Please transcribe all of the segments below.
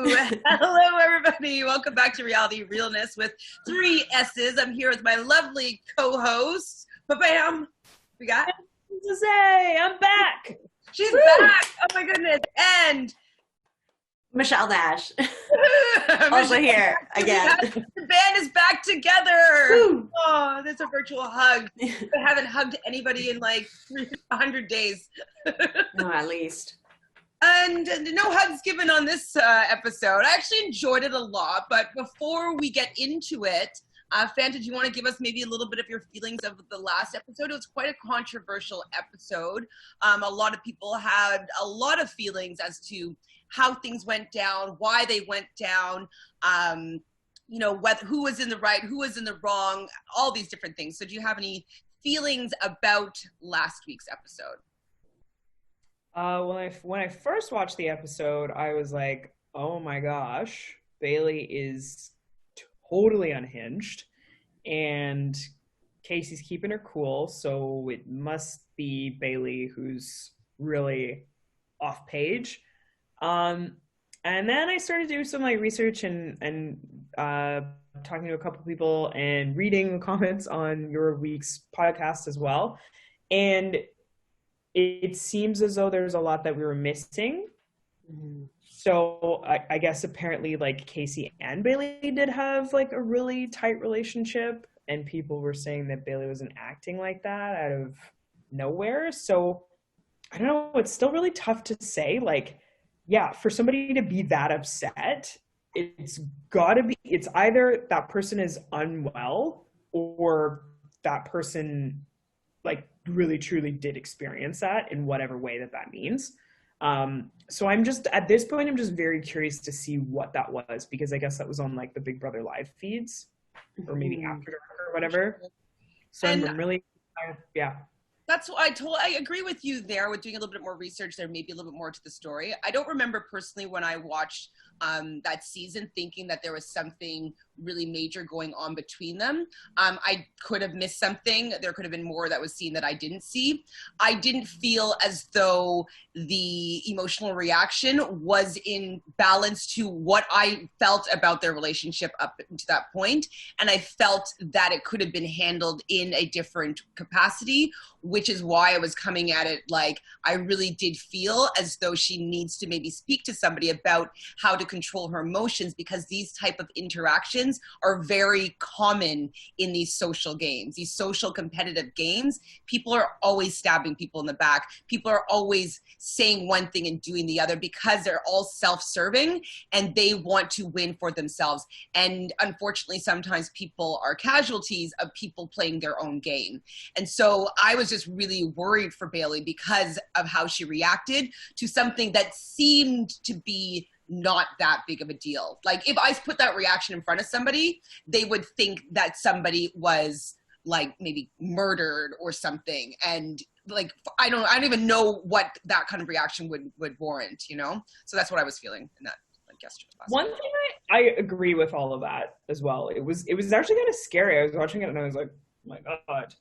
Hello, everybody. Welcome back to Realnesss with 3 S's. I'm here with my lovely co-host. Ba-bam! We got Sesay, I'm back. She's back. Oh my goodness. And Michelle Nash. Also here again. The band is back together. Woo. Oh, that's a virtual hug. I haven't hugged anybody in like 100 days. No, at least. And no hugs given on this episode. I actually enjoyed it a lot, but before we get into it, Fanta, do you want to give us maybe a little bit of your feelings of the last episode? It was quite a controversial episode. A lot of people had a lot of feelings as to how things went down, why they went down, who was in the right, who was in the wrong, all these different things. So do you have any feelings about last week's episode? When I first watched the episode, I was like, oh my gosh, Bailey is totally unhinged, and Casey's keeping her cool, so it must be Bailey who's really off page. And then I started doing some research and talking to a couple people and reading the comments on your week's podcast as well, and it seems as though there's a lot that we were missing. Mm-hmm. So I guess apparently Casey and Bailey did have a really tight relationship, and people were saying that Bailey wasn't acting like that out of nowhere. So I don't know, it's still really tough to say. For somebody to be that upset, it's either that person is unwell or that person really truly did experience that in whatever way that means. So at this point, I'm just very curious to see what that was, because I guess that was on the Big Brother live feeds or maybe After Dark or whatever. So I'm really, yeah. That's what I agree with you there with doing a little bit more research there, maybe a little bit more to the story. I don't remember personally when I watched that season thinking that there was something really major going on between them. I could have missed something. There could have been more that was seen that I didn't see. I didn't feel as though the emotional reaction was in balance to what I felt about their relationship up to that point. And I felt that it could have been handled in a different capacity, which is why I was coming at it I really did feel as though she needs to maybe speak to somebody about how to control her emotions, because these type of interactions are very common in these social games, these social competitive games. People are always stabbing people in the back. People are always saying one thing and doing the other because they're all self-serving and they want to win for themselves. And unfortunately, sometimes people are casualties of people playing their own game. And so I was just really worried for Bailey because of how she reacted to something that seemed to be not that big of a deal. If I put that reaction in front of somebody, they would think that somebody was maybe murdered or something. And I don't even know what that kind of reaction would warrant, So that's what I was feeling in that yesterday. One thing I agree with all of that as well. It was actually kind of scary. I was watching it and I was like, oh my God.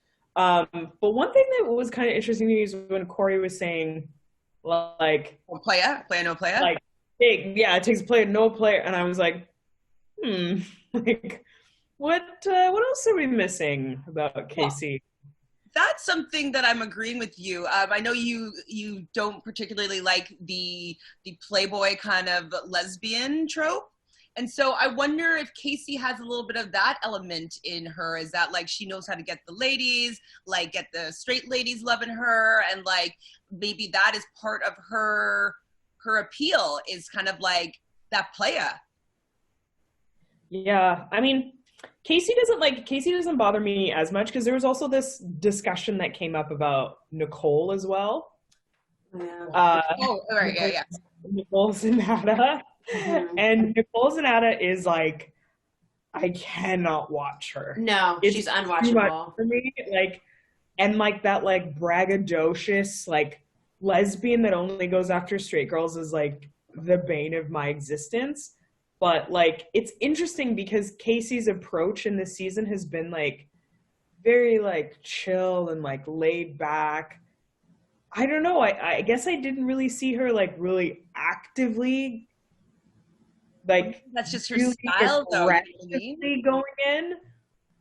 But one thing that was kind of interesting to me is when Corey was saying player, no player. It takes a player, no player, and I was like, what else are we missing about Casey? Well, that's something that I'm agreeing with you. I know you don't particularly like the Playboy kind of lesbian trope. And so I wonder if Casey has a little bit of that element in her. Is that she knows how to get the ladies, get the straight ladies loving her, and maybe that is part of her appeal, is kind of that playa. Yeah, I mean, Casey doesn't bother me as much, because there was also this discussion that came up about Nicole as well. Yeah. Nicole Zanata. Mm-hmm. And Nicole Zanata is I cannot watch her. No, she's unwatchable for me. And that braggadocious lesbian that only goes after straight girls is the bane of my existence. But it's interesting because Casey's approach in this season has been very chill and laid back. I don't know. I guess I didn't really see her really actively like that's just her really style, though. aggressively going in,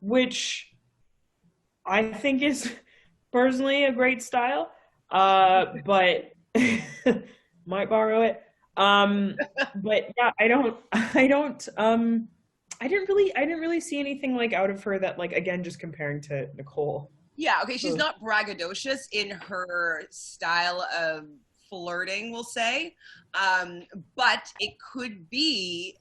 which I think is personally a great style. But might borrow it. But yeah, I didn't really see anything like out of her that, like, again, just comparing to Nicole. Yeah, okay, she's not braggadocious in her style of flirting, we'll say. But it could be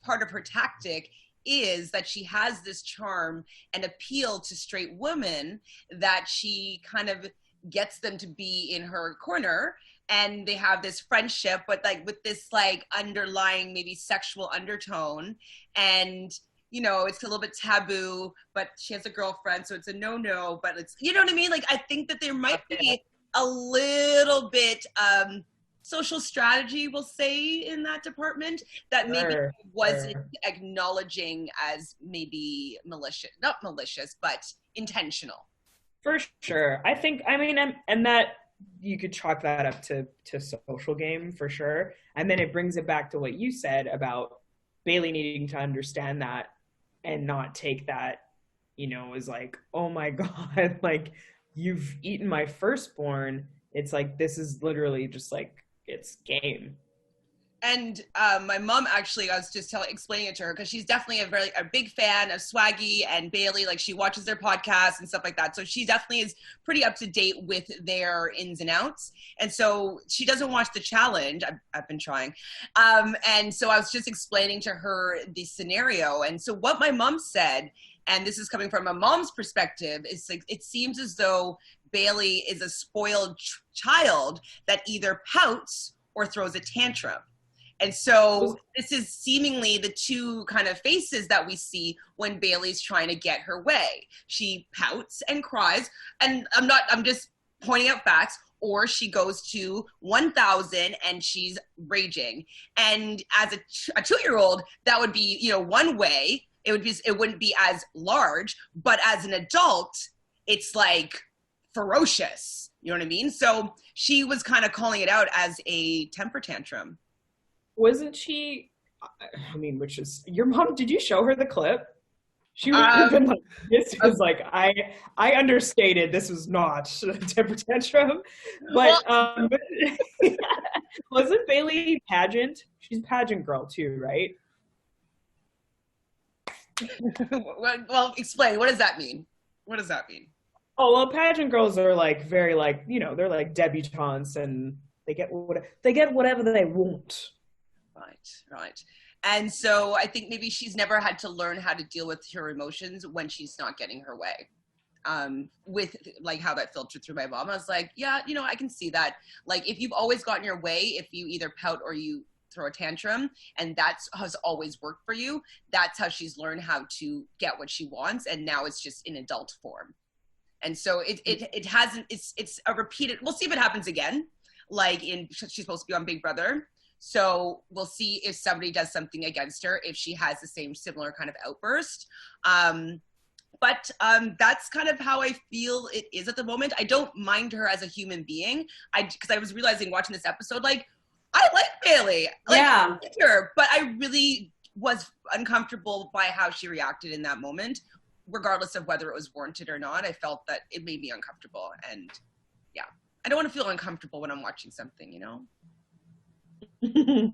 part of her tactic is that she has this charm and appeal to straight women that she kind of gets them to be in her corner, and they have this friendship, but like with this like underlying maybe sexual undertone. And it's a little bit taboo, but she has a girlfriend, so it's a no, but it's, you know what I mean? Like, I think that there might be a little bit social strategy, we'll say, in that department that maybe wasn't acknowledging as maybe malicious, not malicious, but intentional. For sure. And that you could chalk that up to social game for sure. And then it brings it back to what you said about Bailey needing to understand that and not take that, as like, oh my God, like, you've eaten my firstborn. It's like, this is literally just like, it's game. And my mom, actually, I was just explaining it to her, because she's definitely a big fan of Swaggy and Bailey. Like, she watches their podcasts and stuff like that. So she definitely is pretty up to date with their ins and outs. And so she doesn't watch The Challenge. I've been trying. And so I was just explaining to her the scenario. And so what my mom said, and this is coming from my mom's perspective, is like, it seems as though Bailey is a spoiled child that either pouts or throws a tantrum. And so this is seemingly the two kind of faces that we see when Bailey's trying to get her way. She pouts and cries, and I'm just pointing out facts, or she goes to 1,000 and she's raging. And as a 2-year-old, that would be, one way. It wouldn't be as large, but as an adult, it's like ferocious. You know what I mean? So she was kind of calling it out as a temper tantrum. Wasn't she, which is, your mom, did you show her the clip? She would have been like, this was like, I understated, this was not a temper tantrum. But wasn't Bailey pageant? She's a pageant girl too, right? Well, explain. What does that mean? Oh, well, pageant girls are like very like, they're like debutantes, and they get whatever they want. Right. And so I think maybe she's never had to learn how to deal with her emotions when she's not getting her way. With like how that filtered through my mom, I was like, yeah, I can see that. Like, if you've always gotten your way, if you either pout or you throw a tantrum, and that has always worked for you, that's how she's learned how to get what she wants, and now it's just in adult form. And so it hasn't, it's a repeated, we'll see if it happens again. Like, she's supposed to be on Big Brother. So we'll see if somebody does something against her, if she has the same similar kind of outburst. But that's kind of how I feel it is at the moment. I don't mind her as a human being. Because I was realizing watching this episode, like, I like Bailey. I like her, but I really was uncomfortable by how she reacted in that moment, regardless of whether it was warranted or not. I felt that it made me uncomfortable. And yeah, I don't want to feel uncomfortable when I'm watching something, Okay,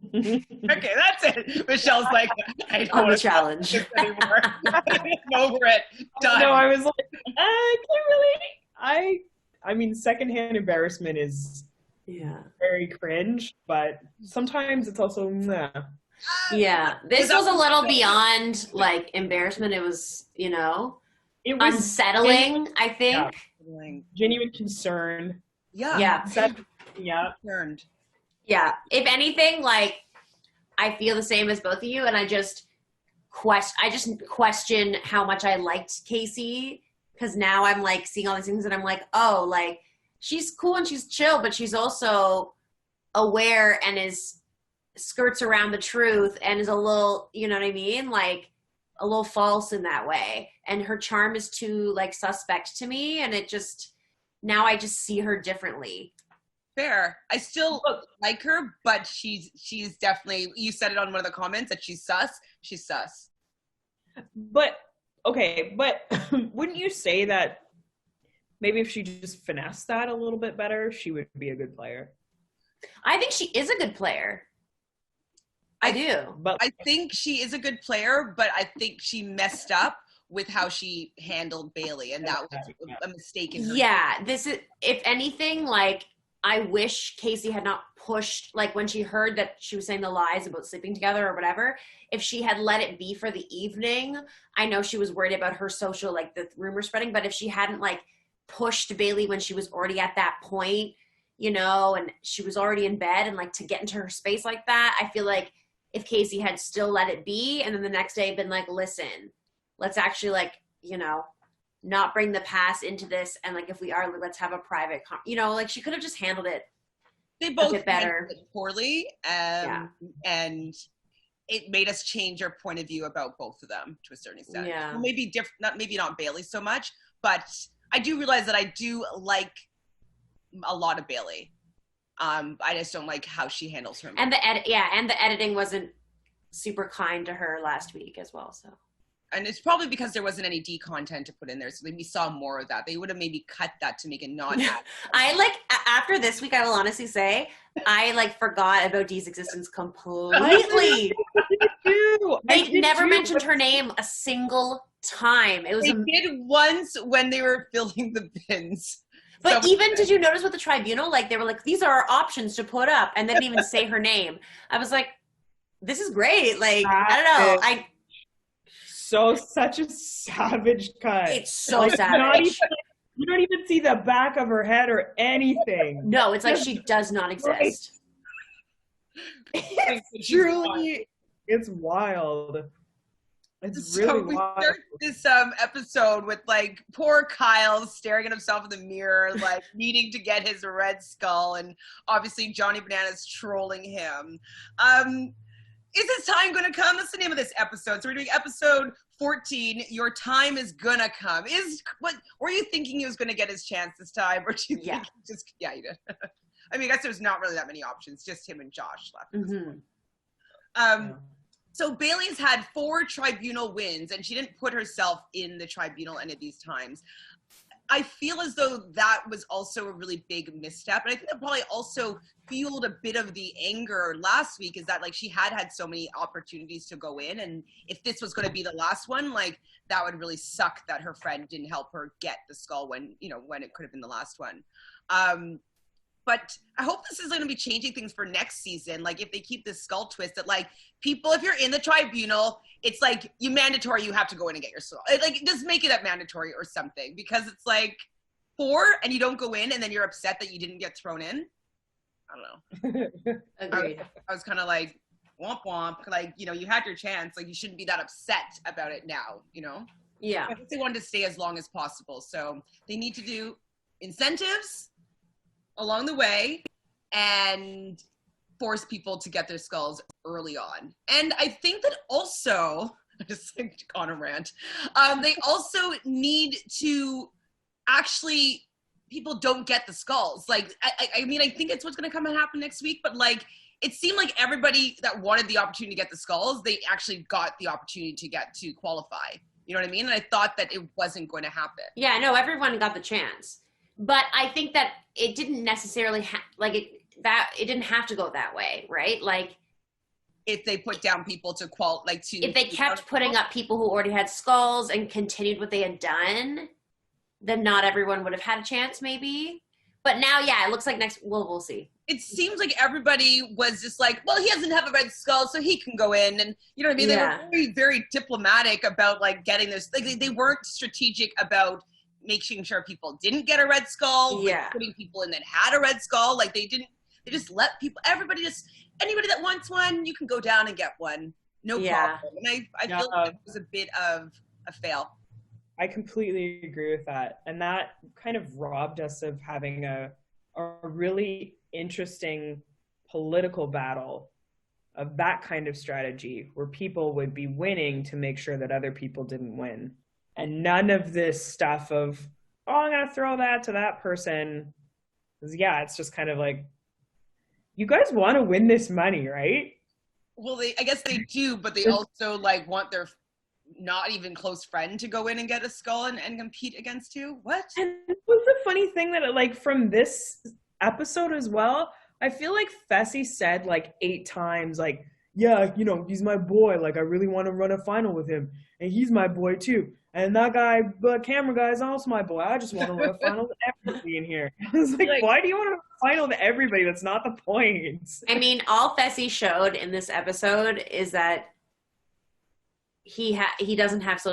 that's it. Michelle's like, I don't on want the challenge to anymore. I'm over it. Done. No, I was like, I can't really. I mean, secondhand embarrassment is very cringe, but sometimes it's also Yeah, this was a little beyond like embarrassment. It was, it was unsettling. I think genuine concern. Yeah. Concerned. Yeah. If anything, like, I feel the same as both of you, and I just question how much I liked Casey, because now I'm like seeing all these things and I'm like, oh, like, she's cool and she's chill, but she's also aware and skirts around the truth and is a little, you know what I mean? Like, a little false in that way. And her charm is too, like, suspect to me. And now I just see her differently. Fair. I still like her, but she's definitely, you said it on one of the comments that she's sus. She's sus. But, okay, but wouldn't you say that maybe if she just finessed that a little bit better, she would be a good player? I think she is a good player. I do. But I think she is a good player, but I think she messed up with how she handled Bailey, and that was a mistake in her. Yeah, this is, if anything, like, I wish Casey had not pushed, like, when she heard that she was saying the lies about sleeping together or whatever, if she had let it be for the evening. I know she was worried about her social, like, the rumor spreading, but if she hadn't, like, pushed Bailey when she was already at that point, you know, and she was already in bed, and, like, to get into her space like that, I feel like if Casey had still let it be, and then the next day been like, listen, let's actually, like, you know, not bring the past into this, and, like, if we are, let's have a private, you know, like, she could have just handled it. They both a bit better. handled it poorly, and it made us change our point of view about both of them to a certain extent. Yeah. Well, maybe different, maybe not Bailey so much, but I do realize that I do like a lot of Bailey. I just don't like how she handles her. And the editing wasn't super kind to her last week as well. So. And it's probably because there wasn't any D content to put in there, so we saw more of that. They would have maybe cut that to make it not. I like, after this week, I will honestly say, I like forgot about Dee's existence completely. They never mentioned her name a single time. It was. They did once when they were filling the bins. But so, even, did you notice with the tribunal? Like, they were like, these are our options to put up, and they didn't even say her name. I was like, this is great. Like, I don't know. So such a savage cut. It's so savage. You don't even see the back of her head or anything. No, it's like she does not exist. It's truly, it's wild. It's really wild. We start this episode with, like, poor Kyle staring at himself in the mirror, like, needing to get his red skull, and obviously Johnny Bananas trolling him. Is his time gonna come? That's the name of this episode. So we're doing episode 14. Your time is gonna come. Were you thinking he was gonna get his chance this time, or do you think you did? I mean, I guess there's not really that many options. Just him and Josh left. Mm-hmm. So Bailey's had 4 tribunal wins, and she didn't put herself in the tribunal any of these times. I feel as though that was also a really big misstep. And I think that probably also fueled a bit of the anger last week, is that, like, she had so many opportunities to go in. And if this was going to be the last one, like, that would really suck that her friend didn't help her get the skull when it could have been the last one. But I hope this is going to be changing things for next season. Like, if they keep this skull twist, that, like, people, if you're in the tribunal, it's like you have to go in and get your skull. Like, just make it up mandatory or something, because it's like 4 and you don't go in, and then you're upset that you didn't get thrown in. I don't know. Agreed. I was kind of like, womp womp. Like, you had your chance. Like, you shouldn't be that upset about it now, Yeah. I think they wanted to stay as long as possible. So they need to do incentives along the way and force people to get their skulls early on. And I think that also, just like on a rant, they also need to actually, people don't get the skulls. Like, I mean, I think it's what's going to come and happen next week, but, like, it seemed like everybody that wanted the opportunity to get the skulls, they actually got the opportunity to qualify. You know what I mean? And I thought that it wasn't going to happen. Yeah, no, everyone got the chance. But I think that it didn't necessarily it didn't have to go that way, right? Like, if they put down people if they kept putting up people who already had skulls and continued what they had done, then not everyone would have had a chance, maybe. But now, yeah, it looks like we'll see. It seems like everybody was just like, well, he doesn't have a red skull, so he can go in. And you know what I mean? Yeah. They were very, very diplomatic about, like, getting this. Like, they weren't strategic about making sure people didn't get a red skull. Yeah. Like, putting people in that had a red skull. Like, they just let people, anybody that wants one, you can go down and get one. No problem. And I feel like it was a bit of a fail. I completely agree with that. And that kind of robbed us of having a really interesting political battle of that kind of strategy, where people would be winning to make sure that other people didn't win. And none of this stuff of, oh, I'm going to throw that to that person. 'Cause, yeah, it's just kind of like, you guys want to win this money, right? Well, I guess they do, but they also like want their not even close friend to go in and get a skull and compete against you. What? And it was the funny thing that, like, from this episode as well, I feel like Fessy said like 8 times, like, yeah, you know, he's my boy. Like, I really want to run a final with him, and he's my boy too. And that guy, the camera guy, is also my boy. I just want to run a final with everybody in here. I was like, why do you want to run a final with everybody? That's not the point. I mean, all Fessy showed in this episode is that he doesn't have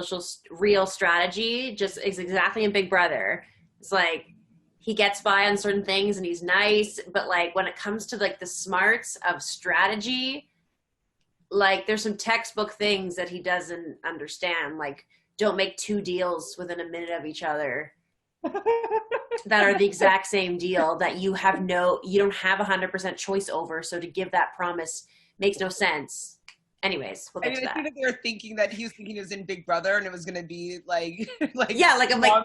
real strategy. Just is exactly in Big Brother. It's like he gets by on certain things and he's nice, but like when it comes to like the smarts of strategy, like there's some textbook things that he doesn't understand. Like, don't make 2 deals within a minute of each other that are the exact same deal that you don't have 100% choice over. So to give that promise makes no sense. Anyways, we'll get to that. I think that they were thinking that he was in Big Brother and it was going to be like, yeah, like I'm like,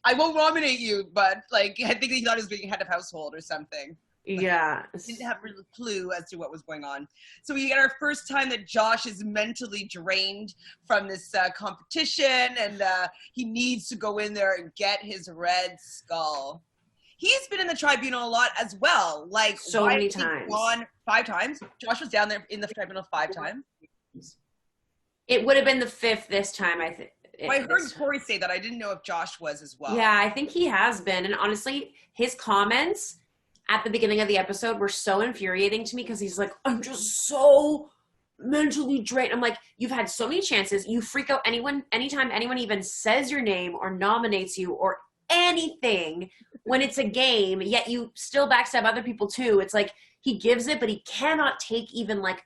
I won't nominate you, but like, I think he thought he was being head of household or something. Yeah. Didn't have a real clue as to what was going on. So we get our first time that Josh is mentally drained from this competition, and he needs to go in there and get his red skull. He's been in the tribunal a lot as well. Like, so many times. Gone 5 times. Josh was down there in the tribunal 5 times. It would have been the 5th this time, I think. Well, I heard Corey say that. I didn't know if Josh was as well. Yeah, I think he has been. And honestly, his comments at the beginning of the episode were so infuriating to me because he's like, I'm just so mentally drained. I'm like, you've had so many chances. You freak out anytime anyone even says your name or nominates you or anything when it's a game, yet you still backstab other people too. It's like he gives it, but he cannot take even like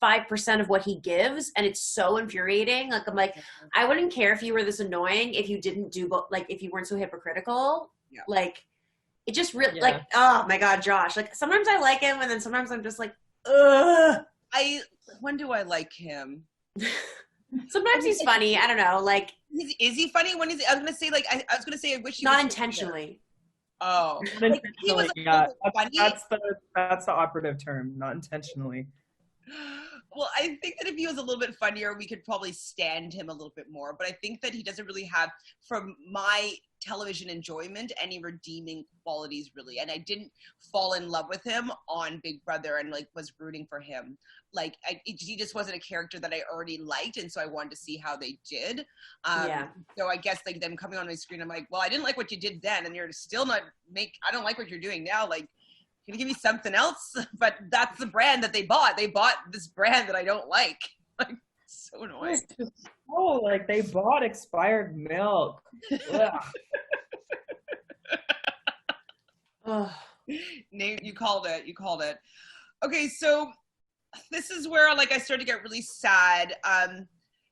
5% of what he gives, and it's so infuriating. Like, I'm like, I wouldn't care if you were this annoying if you didn't do like if you weren't so hypocritical. Yeah. Like, it just really like, oh my God, Josh. Like, sometimes I like him, and then sometimes I'm just like, ugh. When do I like him? Sometimes he's funny. I don't know. Like, is he funny? When is he? I was gonna say like I was gonna say I wish he not was intentionally. Oh, like, he was yeah, funny. That's the operative term, not intentionally. Well, I think that if he was a little bit funnier, we could probably stand him a little bit more. But I think that he doesn't really have, from my television enjoyment, any redeeming qualities really. And I didn't fall in love with him on Big Brother and like was rooting for him. Like he just wasn't a character that I already liked, and so I wanted to see how they did. So I guess like them coming on my screen, I'm like, well, I didn't like what you did then, and you're still not I don't like what you're doing now. Like, can you give me something else? But that's the brand that they bought. They bought this brand that I don't like. Like, so annoying. Oh, like they bought expired milk. Nate, you called it. You called it. Okay, so this is where like I started to get really sad.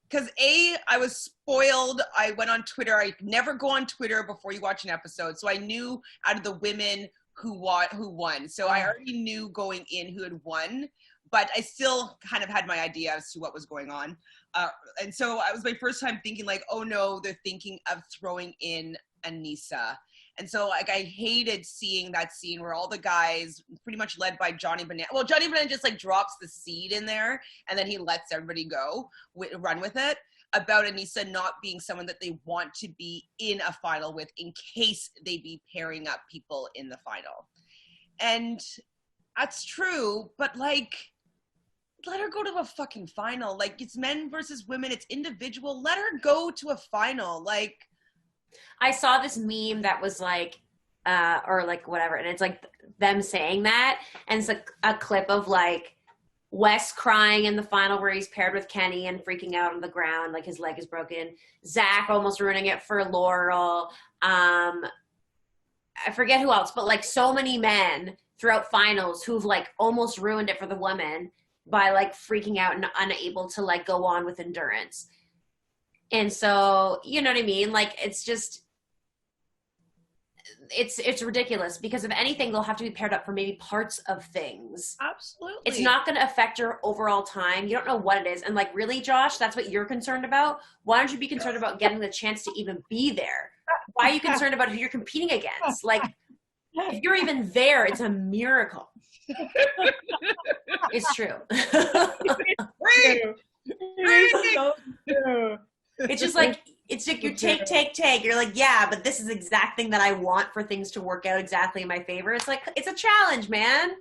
Because I was spoiled. I went on Twitter. I never go on Twitter before you watch an episode. So I knew out of the women who won. So I already knew going in who had won, but I still kind of had my idea as to what was going on. And so it was my first time thinking like, oh no, they're thinking of throwing in Anissa. And so like I hated seeing that scene where all the guys pretty much led by Johnny Banana. Well, Johnny Banana just like drops the seed in there and then he lets everybody go, run with it, about Anissa not being someone that they want to be in a final with in case they be pairing up people in the final. And that's true, but like, let her go to a fucking final. Like, it's men versus women, it's individual. Let her go to a final. Like, I saw this meme that was like, or like whatever, and it's like them saying that, and it's like a clip of like Wes crying in the final where he's paired with Kenny and freaking out on the ground, like his leg is broken. Zach almost ruining it for Laurel. I forget who else, but like so many men throughout finals who've like almost ruined it for the women by like freaking out and unable to like go on with endurance. And so, you know what I mean? Like, it's just, it's ridiculous because if anything, they'll have to be paired up for maybe parts of things. Absolutely. It's not going to affect your overall time. You don't know what it is. And like, really, Josh, that's what you're concerned about? Why don't you be concerned about getting the chance to even be there? Why are you concerned about who you're competing against? Like, If you're even there, it's a miracle. It's true. It's just like, it's like you take. You're like, yeah, but this is exact thing that I want for things to work out exactly in my favor. It's like, it's a challenge, man.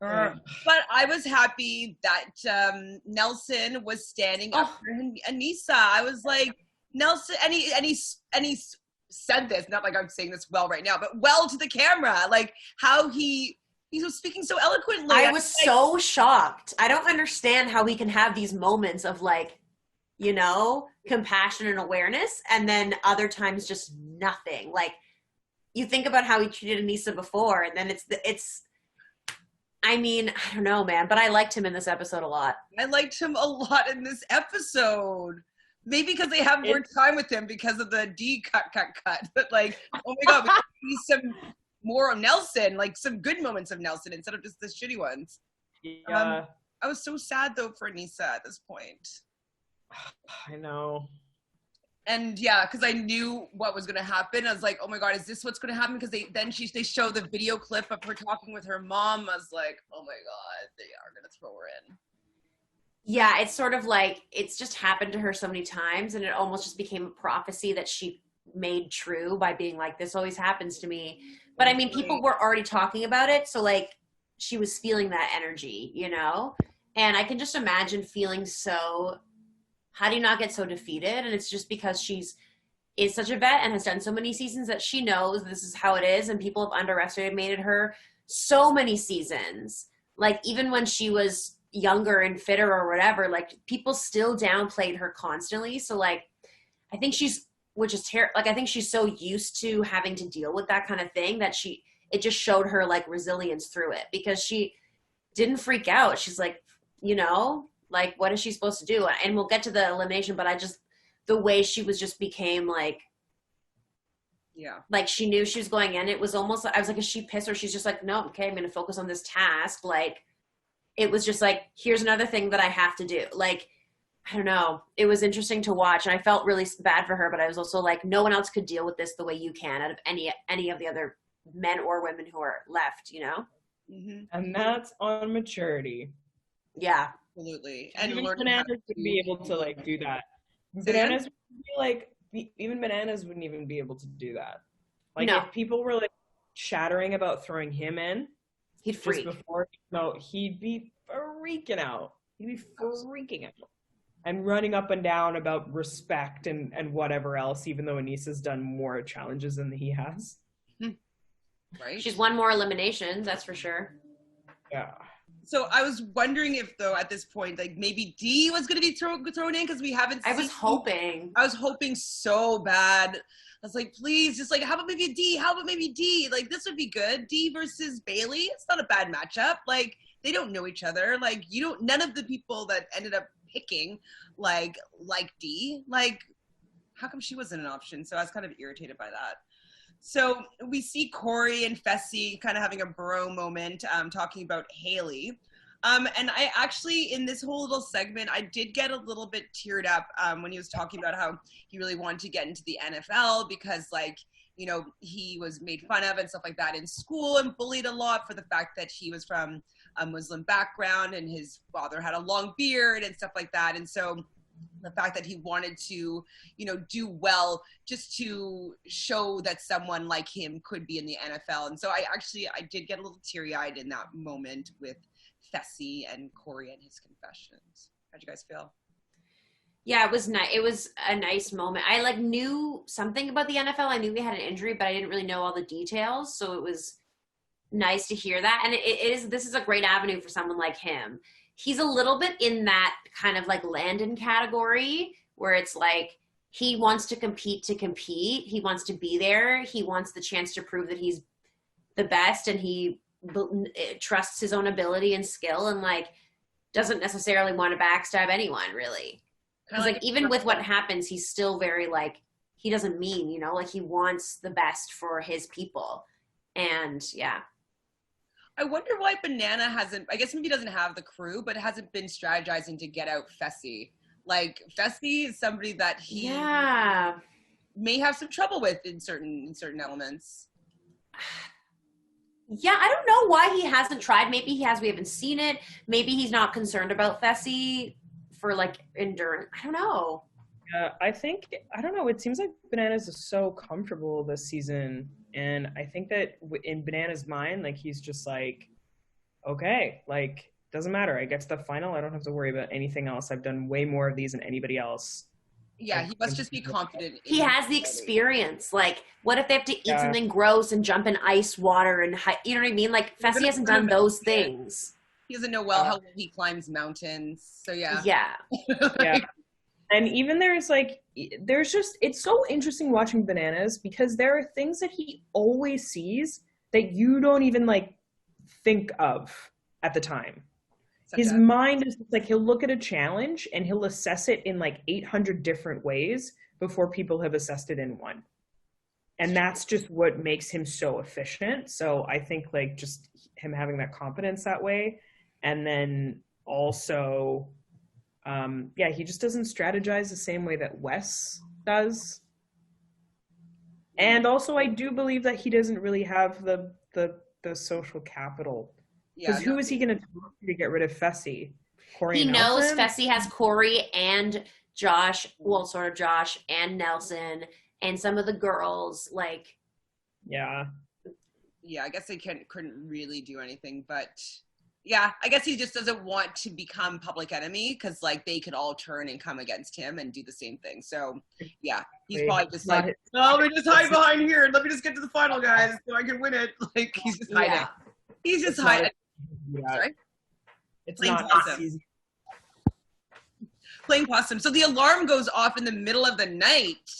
But I was happy that Nelson was standing up for Anissa. I was like, Nelson, and he said this, not like I'm saying this well right now, but well to the camera, like how he was speaking so eloquently. I was so shocked. I don't understand how we can have these moments of like, you know, compassion and awareness, and then other times just nothing. Like, you think about how he treated Anissa before, and then it's I mean, I don't know, man, but I liked him in this episode a lot. I liked him a lot in this episode. Maybe because they have more time with him because of the D cut. But like, oh my God, we see some more of Nelson, like some good moments of Nelson instead of just the shitty ones. Yeah. I was so sad though for Anissa at this point. I know. And yeah, because I knew what was going to happen. I was like, oh my God, is this what's going to happen? Because they show the video clip of her talking with her mom. I was like, oh my God, they are going to throw her in. Yeah, it's sort of like, it's just happened to her so many times, and it almost just became a prophecy that she made true by being like, this always happens to me. But I mean, people were already talking about it, so like, she was feeling that energy, you know? And I can just imagine feeling so, how do you not get so defeated? And it's just because is such a vet and has done so many seasons that she knows this is how it is, and people have underestimated her so many seasons. Like, even when she was younger and fitter or whatever, like, people still downplayed her constantly. So like, I think I think she's so used to having to deal with that kind of thing that it just showed her like resilience through it, because she didn't freak out. She's like, you know, like, what is she supposed to do? And we'll get to the elimination, but the way she was just became like, yeah, like she knew she was going in. It was almost, I was like, is she pissed? Or she's just like, no, okay, I'm going to focus on this task. Like, it was just like, here's another thing that I have to do. Like, I don't know. It was interesting to watch, and I felt really bad for her, but I was also like, no one else could deal with this the way you can out of any of the other men or women who are left, you know? Mm-hmm. And that's on maturity. Yeah. Absolutely. And And even bananas would be able to like do that. Bananas would be like, even bananas wouldn't even be able to do that. Like, no. If people were like chattering about throwing him in, he'd freak. He'd be freaking out. He'd be freaking out. And running up and down about respect and whatever else, even though Anissa's done more challenges than he has. Right. She's won more eliminations, that's for sure. Yeah. So I was wondering if, though, at this point, like, maybe D was going to be thrown in, because we haven't seen. I was hoping so bad. I was like, please, just like, how about maybe D? How about maybe D? Like, this would be good. D versus Bailey. It's not a bad matchup. Like, they don't know each other. Like, none of the people that ended up picking, like D. Like, how come she wasn't an option? So I was kind of irritated by that. So we see Corey and Fessy kind of having a bro moment, talking about Haley. And I actually, in this whole little segment, I did get a little bit teared up when he was talking about how he really wanted to get into the NFL because, like, you know, he was made fun of and stuff like that in school and bullied a lot for the fact that he was from a Muslim background and his father had a long beard and stuff like that. And so the fact that he wanted to, you know, do well just to show that someone like him could be in the NFL. And so I did get a little teary-eyed in that moment with Fessy and Corey and his confessions. How'd you guys feel? Yeah, it was nice. It was a nice moment. I like knew something about the NFL. I knew he had an injury, but I didn't really know all the details. So it was nice to hear that. And this is a great avenue for someone like him. He's a little bit in that kind of like Landon category where it's like he wants to compete. He wants to be there. He wants the chance to prove that he's the best, and he trusts his own ability and skill, and like doesn't necessarily want to backstab anyone really. Because like even with what happens, he's still very like, he doesn't mean, you know, like he wants the best for his people. And yeah. I wonder why Banana hasn't, I guess maybe he doesn't have the crew, but hasn't been strategizing to get out Fessy. Like, Fessy is somebody that he may have some trouble with in certain elements. Yeah, I don't know why he hasn't tried. Maybe he has. We haven't seen it. Maybe he's not concerned about Fessy for like endurance. I don't know. I think, I don't know, it seems like Bananas is so comfortable this season. And I think that in Bananas' mind, like, he's just like, okay, like, doesn't matter. I get to the final. I don't have to worry about anything else. I've done way more of these than anybody else. Yeah, he must just be confident. He has the experience. Like, what if they have to eat Yeah. something gross and jump in ice water and you know what I mean? Like, Fessy hasn't done those things. He doesn't know how well he climbs mountains. So yeah. Yeah. Yeah. And even there's just, it's so interesting watching Bananas because there are things that he always sees that you don't even like think of at the time. His mind is like, he'll look at a challenge and he'll assess it in like 800 different ways before people have assessed it in one. And that's just what makes him so efficient. So I think like just him having that confidence that way. And then also, he just doesn't strategize the same way that Wes does. And also I do believe that he doesn't really have the social capital. Because who is he going to talk to get rid of Fessy? Corey He knows Nelson? Fessy has Corey and Josh, well, sort of Josh and Nelson and some of the girls. Like, yeah, I guess they couldn't really do anything, but yeah, I guess he just doesn't want to become public enemy because like they could all turn and come against him and do the same thing. So yeah, he's probably just like, let me just hide behind here and let me just get to the final, guys, so I can win it. Like he's just hiding. Yeah. He's just hiding. Sorry? It's Playing not possum. easy. Playing possum. So the alarm goes off in the middle of the night.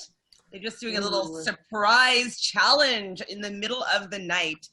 They're just doing a little surprise challenge in the middle of the night.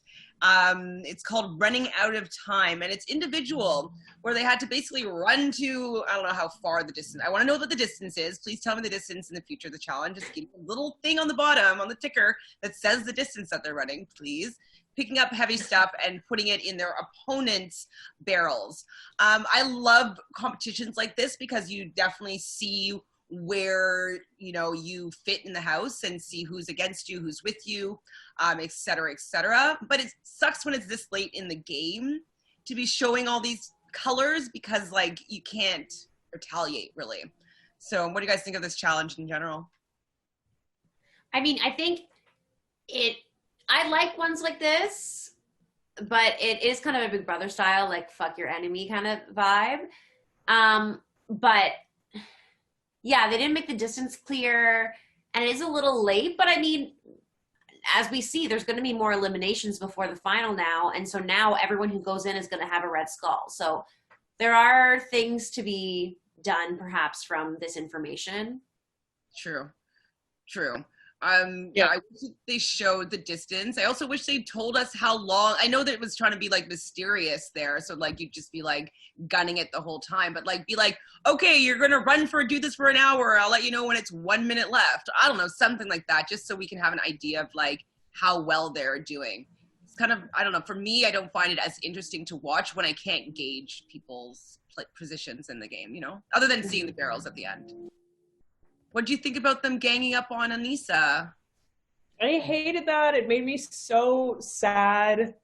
It's called Running Out of Time, and it's individual, where they had to basically run to, I don't know how far the distance. I want to know what the distance is. Please tell me the distance in the future of the challenge. Just give me a little thing on the bottom, on the ticker, that says the distance that they're running, please. Picking up heavy stuff and putting it in their opponent's barrels. I love competitions like this because you definitely see where you fit in the house and see who's against you, who's with you, et cetera, et cetera. But it sucks when it's this late in the game to be showing all these colors because like you can't retaliate really. So what do you guys think of this challenge in general? I mean, I think I like ones like this, but it is kind of a Big Brother style, like fuck your enemy kind of vibe. But yeah, they didn't make the distance clear, and it is a little late, but I mean, as we see, there's going to be more eliminations before the final now, and so now everyone who goes in is going to have a red skull. So there are things to be done, perhaps, from this information. True. I wish they showed the distance. I also wish they told us how long. I know that it was trying to be like mysterious there, so like you'd just be like gunning it the whole time, but like be like, okay, you're gonna do this for an hour. I'll let you know when it's 1 minute left. I don't know, something like that, just so we can have an idea of like how well they're doing. It's kind of, I don't know. For me, I don't find it as interesting to watch when I can't gauge people's positions in the game. Other than seeing the barrels at the end. What do you think about them ganging up on Anissa? I hated that. It made me so sad.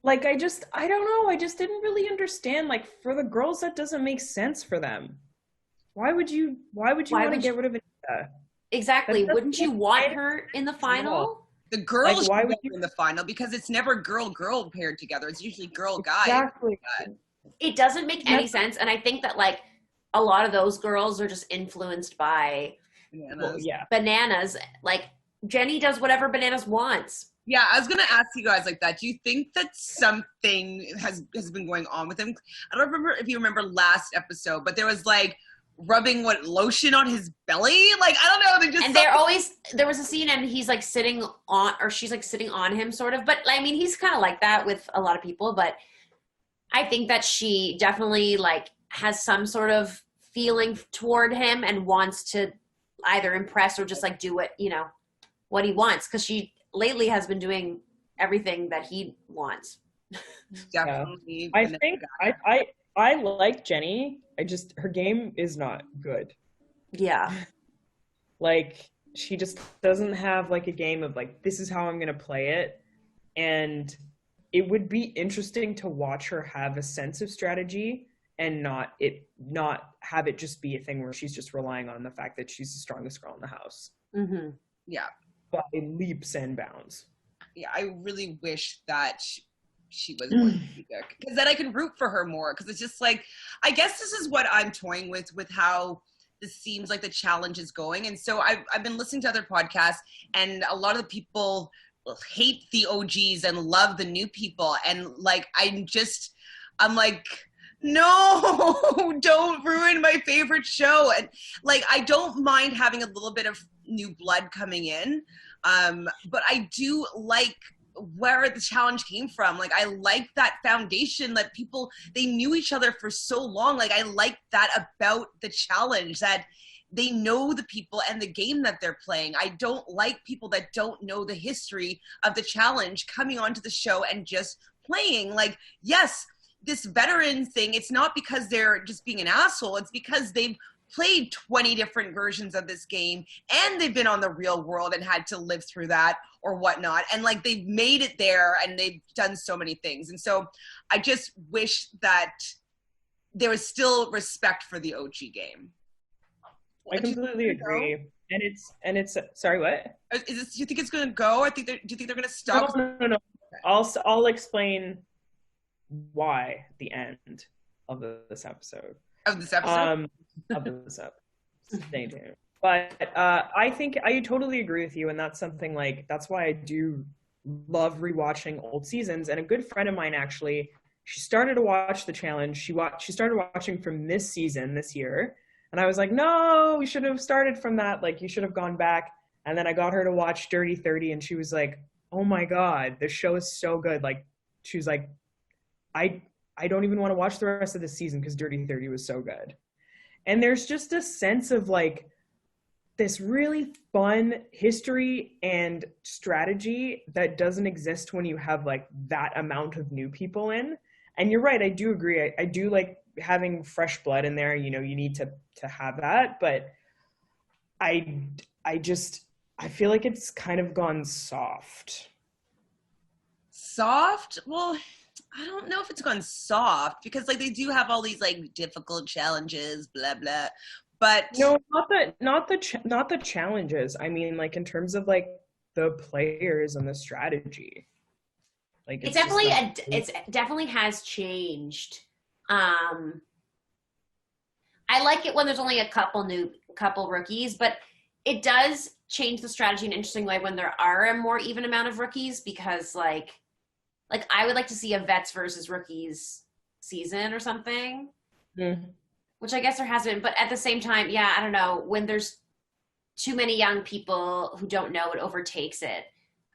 Like, I don't know. I just didn't really understand. Like, for the girls, that doesn't make sense for them. Why would you want to get rid of Anissa? Exactly. Wouldn't you want her in the final? The girls why should would be in the final because it's never girl-girl paired together. It's usually girl-guy. Exactly. It doesn't make any sense, and I think that, like, a lot of those girls are just influenced by Bananas. Like, Jenny does whatever Bananas wants. Yeah, I was going to ask you guys like that. Do you think that something has been going on with him? I don't remember if you remember last episode, but there was like rubbing lotion on his belly? Like, I don't know. There was a scene and he's like sitting on, or she's like sitting on him sort of. But I mean, he's kind of like that with a lot of people. But I think that she definitely like has some sort of feeling toward him and wants to either impress or just like do what he wants. Cause she lately has been doing everything that he wants. Definitely. I think I like Jenny. Her game is not good. Yeah. Like, she just doesn't have like a game of like, this is how I'm going to play it. And it would be interesting to watch her have a sense of strategy and not have it just be a thing where she's just relying on the fact that she's the strongest girl in the house. Mm-hmm. Yeah. By leaps and bounds. Yeah, I really wish that she was more strategic, because then I can root for her more, because it's just like, I guess this is what I'm toying with how this seems like the challenge is going. And so I've been listening to other podcasts, and a lot of the people hate the OGs and love the new people. And like, I'm like, no, don't ruin my favorite show. And like, I don't mind having a little bit of new blood coming in. But I do like where the challenge came from. Like, I like that foundation that people, they knew each other for so long. Like, I like that about the challenge, that they know the people and the game that they're playing. I don't like people that don't know the history of the challenge coming onto the show and just playing. Like, yes, this veteran thing, it's not because they're just being an asshole. It's because they've played 20 different versions of this game, and they've been on the real world and had to live through that or whatnot. And like, they've made it there, and they've done so many things. And so I just wish that there was still respect for the OG game. I completely agree. And it's sorry, what? Is this, do you think it's going to go? Do you think they're going to stop? No. I'll explain why at the end of this episode. Of this episode? Stay tuned. But I think I totally agree with you, and that's something like, that's why I do love rewatching old seasons. And a good friend of mine, actually, she started to watch the challenge. She started watching from this season, this year. And I was like, no, we should have started from that. Like, you should have gone back. And then I got her to watch Dirty 30, and she was like, oh my God, this show is so good. Like, she was like, I don't even want to watch the rest of the season because Dirty 30 was so good. And there's just a sense of like this really fun history and strategy that doesn't exist when you have like that amount of new people in. And you're right, I do agree. I do like having fresh blood in there. You know, you need to have that. But I feel like it's kind of gone soft. Soft? Well, I don't know if it's gone soft, because like, they do have all these like difficult challenges, blah blah. But no, not the challenges. I mean, like, in terms of like the players and the strategy. Like, it's definitely has changed. I like it when there's only a couple rookies, but it does change the strategy in an interesting way when there are a more even amount of rookies, because like I would like to see a vets versus rookies season or something, which I guess there has been. But at the same time, yeah, I don't know. When there's too many young people who don't know, it overtakes it.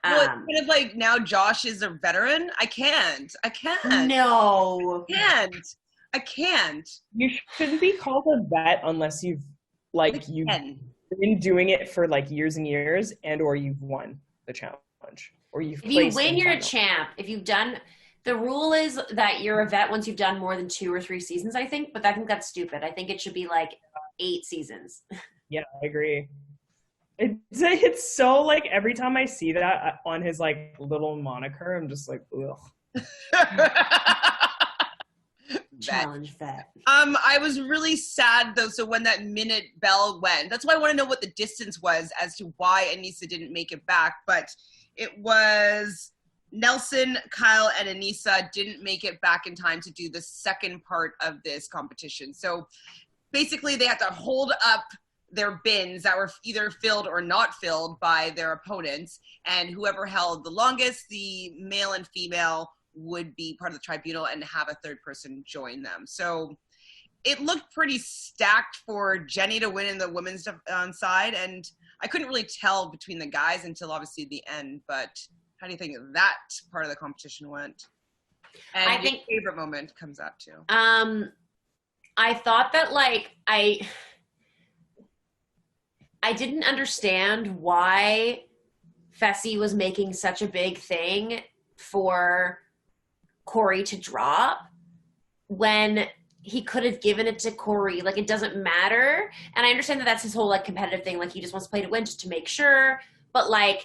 Well, it's kind of like, now Josh is a veteran. I can't. No. I can't. You shouldn't be called a vet unless you've been doing it for like years and years, and or you've won the challenge. Or if you win, you're a champ. If you've done, the rule is that you're a vet once you've done more than 2 or 3 seasons, I think. But I think that's stupid. I think it should be like 8 seasons. Yeah, I agree. It's so like, every time I see that on his like little moniker, I'm just like, ugh. Challenge vet. I was really sad though. So when that minute bell went, that's why I want to know what the distance was as to why Aneesa didn't make it back. But it was Nelson, Kyle, and Aneesa didn't make it back in time to do the second part of this competition. So basically, they had to hold up their bins that were either filled or not filled by their opponents, and whoever held the longest, the male and female, would be part of the tribunal and have a third person join them. So it looked pretty stacked for Jenny to win in the women's side, and I couldn't really tell between the guys until obviously the end. But how do you think that part of the competition went? And I think your favorite moment comes up too. I thought that like I didn't understand why Fessy was making such a big thing for Corey to drop when he could have given it to Corey. Like, it doesn't matter. And I understand that that's his whole, like, competitive thing. Like, he just wants to play to win just to make sure. But, like,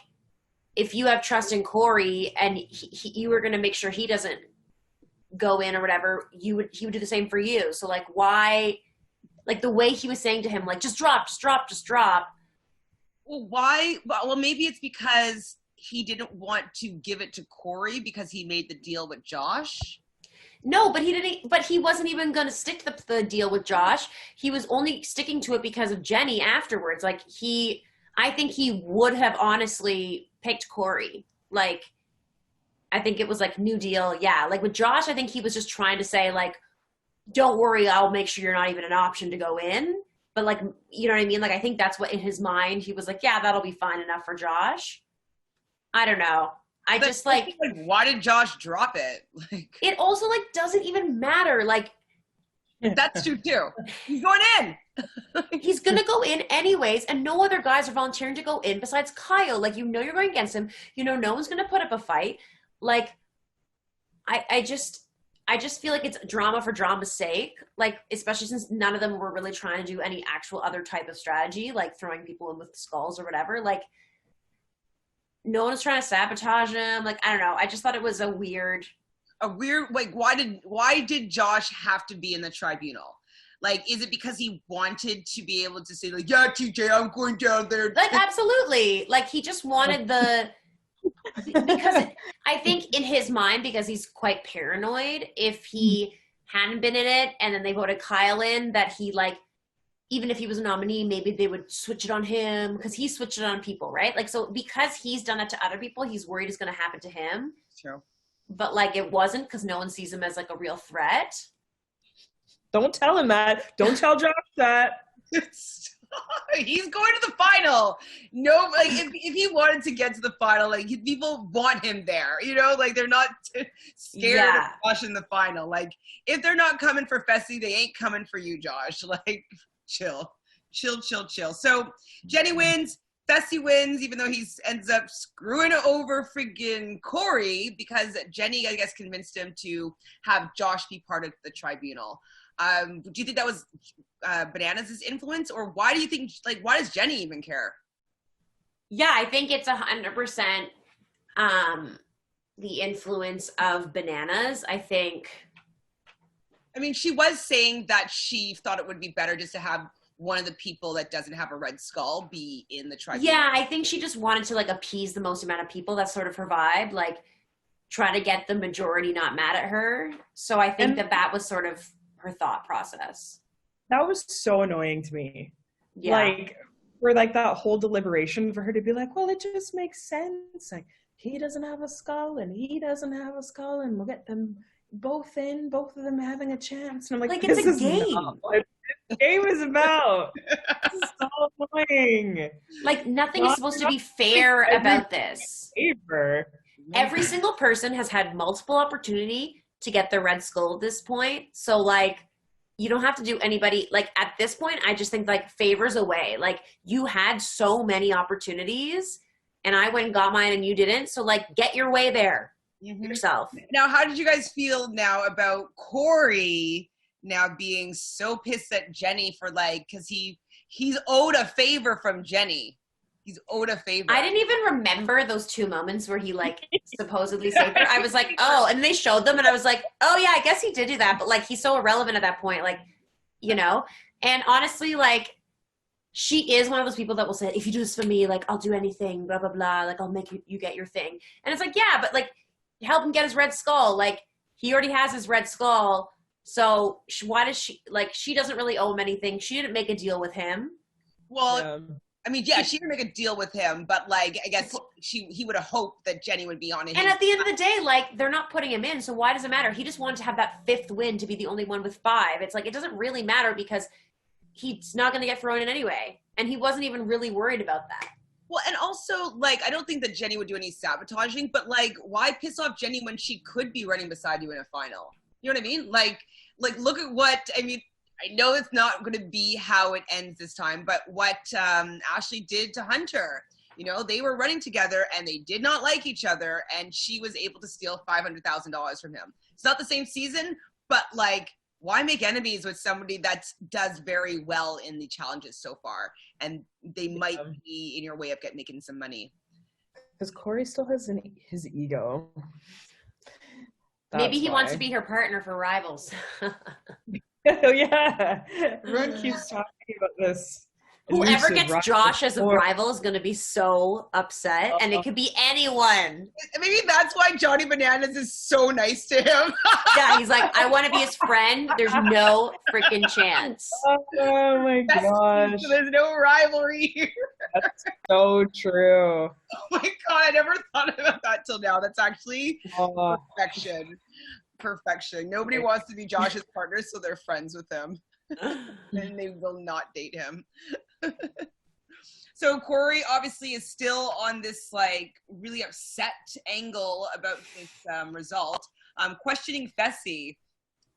if you have trust in Corey and you were going to make sure he doesn't go in or whatever, he would do the same for you. So, like, why, like, the way he was saying to him, like, just drop. Well, why? Well, maybe it's because he didn't want to give it to Corey because he made the deal with Josh. No, but he didn't. But he wasn't even going to stick to the deal with Josh. He was only sticking to it because of Jenny afterwards. Like, I think he would have honestly picked Corey. Like, I think it was like new deal. Yeah. Like with Josh, I think he was just trying to say, like, don't worry, I'll make sure you're not even an option to go in. But, like, you know what I mean? Like, I think that's what in his mind, he was like, yeah, that'll be fine enough for Josh. I don't know. But just like, why did Josh drop it? Like, it also, like, doesn't even matter. Like, that's true too. He's going in. He's gonna go in anyways, and no other guys are volunteering to go in besides Kyle. Like, you know, you're going against him. You know, no one's gonna put up a fight. Like, I just feel like it's drama for drama's sake. Like, especially since none of them were really trying to do any actual other type of strategy, like throwing people in with skulls or whatever. Like, no one was trying to sabotage him. Like, I don't know. I just thought it was a weird, like, why did Josh have to be in the tribunal? Like, is it because he wanted to be able to say, like, yeah, TJ, I'm going down there? Like, absolutely. Like, he just wanted because I think in his mind, because he's quite paranoid, if he hadn't been in it and then they voted Kyle in, that he, like, even if he was a nominee, maybe they would switch it on him because he switched it on people, right? Like, so because he's done it to other people, he's worried it's going to happen to him. True. But, like, it wasn't because no one sees him as, like, a real threat. Don't tell him that. Don't tell Josh that. He's going to the final. No, like, if he wanted to get to the final, like, people want him there, you know? Like, they're not scared of Josh in the final. Like, if they're not coming for Fessy, they ain't coming for you, Josh. Like, chill. So Jenny wins. Fessy wins, even though he ends up screwing over friggin' Corey because Jenny, I guess, convinced him to have Josh be part of the tribunal. Do you think that was Bananas' influence, or why do you think, like, why does Jenny even care? Yeah, I think it's 100% the influence of Bananas. I mean, she was saying that she thought it would be better just to have one of the people that doesn't have a red skull be in the tribunal. Yeah, I think she just wanted to, like, appease the most amount of people. That's sort of her vibe. Like, try to get the majority not mad at her. So I think that was sort of her thought process. That was so annoying to me. Yeah. Like, for, like, that whole deliberation for her to be like, well, it just makes sense. Like, he doesn't have a skull and he doesn't have a skull and we'll get them both in, both of them having a chance. And I'm like it's a game. What this game is about. This is so annoying. Like, nothing is supposed to be fair about this. Favor. Every single person has had multiple opportunity to get their red skull at this point. So, like, you don't have to do anybody, like, at this point, I just think, like, favors away. Like, you had so many opportunities and I went and got mine and you didn't. So, like, get your way there yourself. Now, how did you guys feel now about Corey now being so pissed at Jenny for, like, because he's owed a favor from Jenny. He's owed a favor. I didn't even remember those 2 moments where he, like, supposedly saved her. I was like, oh, and they showed them and I was like, oh yeah, I guess he did do that. But, like, he's so irrelevant at that point, like, you know? And honestly, like, she is one of those people that will say, if you do this for me, like, I'll do anything, blah, blah, blah. Like, I'll make you get your thing. And it's like, yeah, but, like, help him get his red skull. Like, he already has his red skull. So why does she, like, she doesn't really owe him anything. She didn't make a deal with him. Well, I mean, yeah, she didn't make a deal with him, but, like, I guess he would have hoped that Jenny would be on it. And at the end of the day, like, they're not putting him in, so why does it matter? He just wanted to have that 5th win to be the only one with 5. It's like, it doesn't really matter because he's not going to get thrown in anyway. And he wasn't even really worried about that. Well, and also, like, I don't think that Jenny would do any sabotaging, but, like, why piss off Jenny when she could be running beside you in a final? You know what I mean? Like, look at what, I mean, I know it's not going to be how it ends this time, but what Ashley did to Hunter, you know, they were running together and they did not like each other, and she was able to steal $500,000 from him. It's not the same season, but, like, why make enemies with somebody that does very well in the challenges so far, and they might be in your way of making some money? Because Corey still has his ego. Maybe he wants to be her partner for Rivals. Oh yeah, everyone keeps talking about this. Whoever gets Josh as a rival is going to be so upset, and it could be anyone. Maybe that's why Johnny Bananas is so nice to him. Yeah, he's like, I want to be his friend. There's no freaking chance. Oh my gosh. There's no rivalry here. That's so true. Oh my God, I never thought about that till now. That's actually perfection. Perfection. Nobody wants to be Josh's partner, so they're friends with him. And they will not date him. So Corey obviously is still on this like really upset angle about this result, questioning Fessy.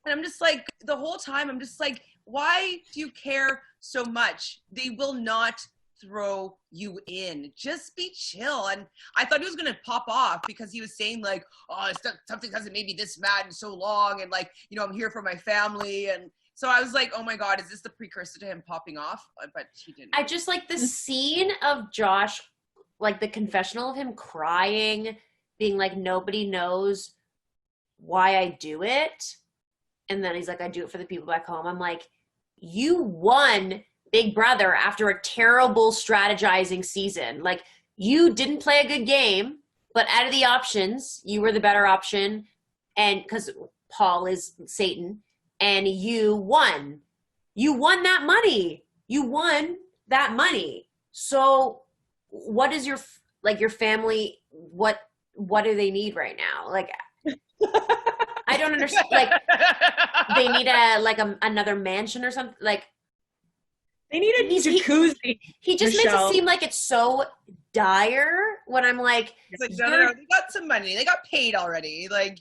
And I'm just like, the whole time I'm just like, why do you care so much? They will not throw you in. Just be chill. And I thought he was gonna pop off because he was saying like, oh, something hasn't made me this mad in so long, and like, you know, I'm here for my family. And so I was like, oh my God, is this the precursor to him popping off? But he didn't. I just like the scene of Josh, like the confessional of him crying, being like, nobody knows why I do it. And then he's like, I do it for the people back home. I'm like, you won Big Brother after a terrible strategizing season. Like, you didn't play a good game, but out of the options, you were the better option. And because Paul is Satan. And you won. You won that money. You won that money. So what is your family, what do they need right now? Like, I don't understand. Like, they need another mansion or something. Like, they need a jacuzzi. He just makes it seem like it's so dire when I'm like, it's like no, they got some money. They got paid already. Like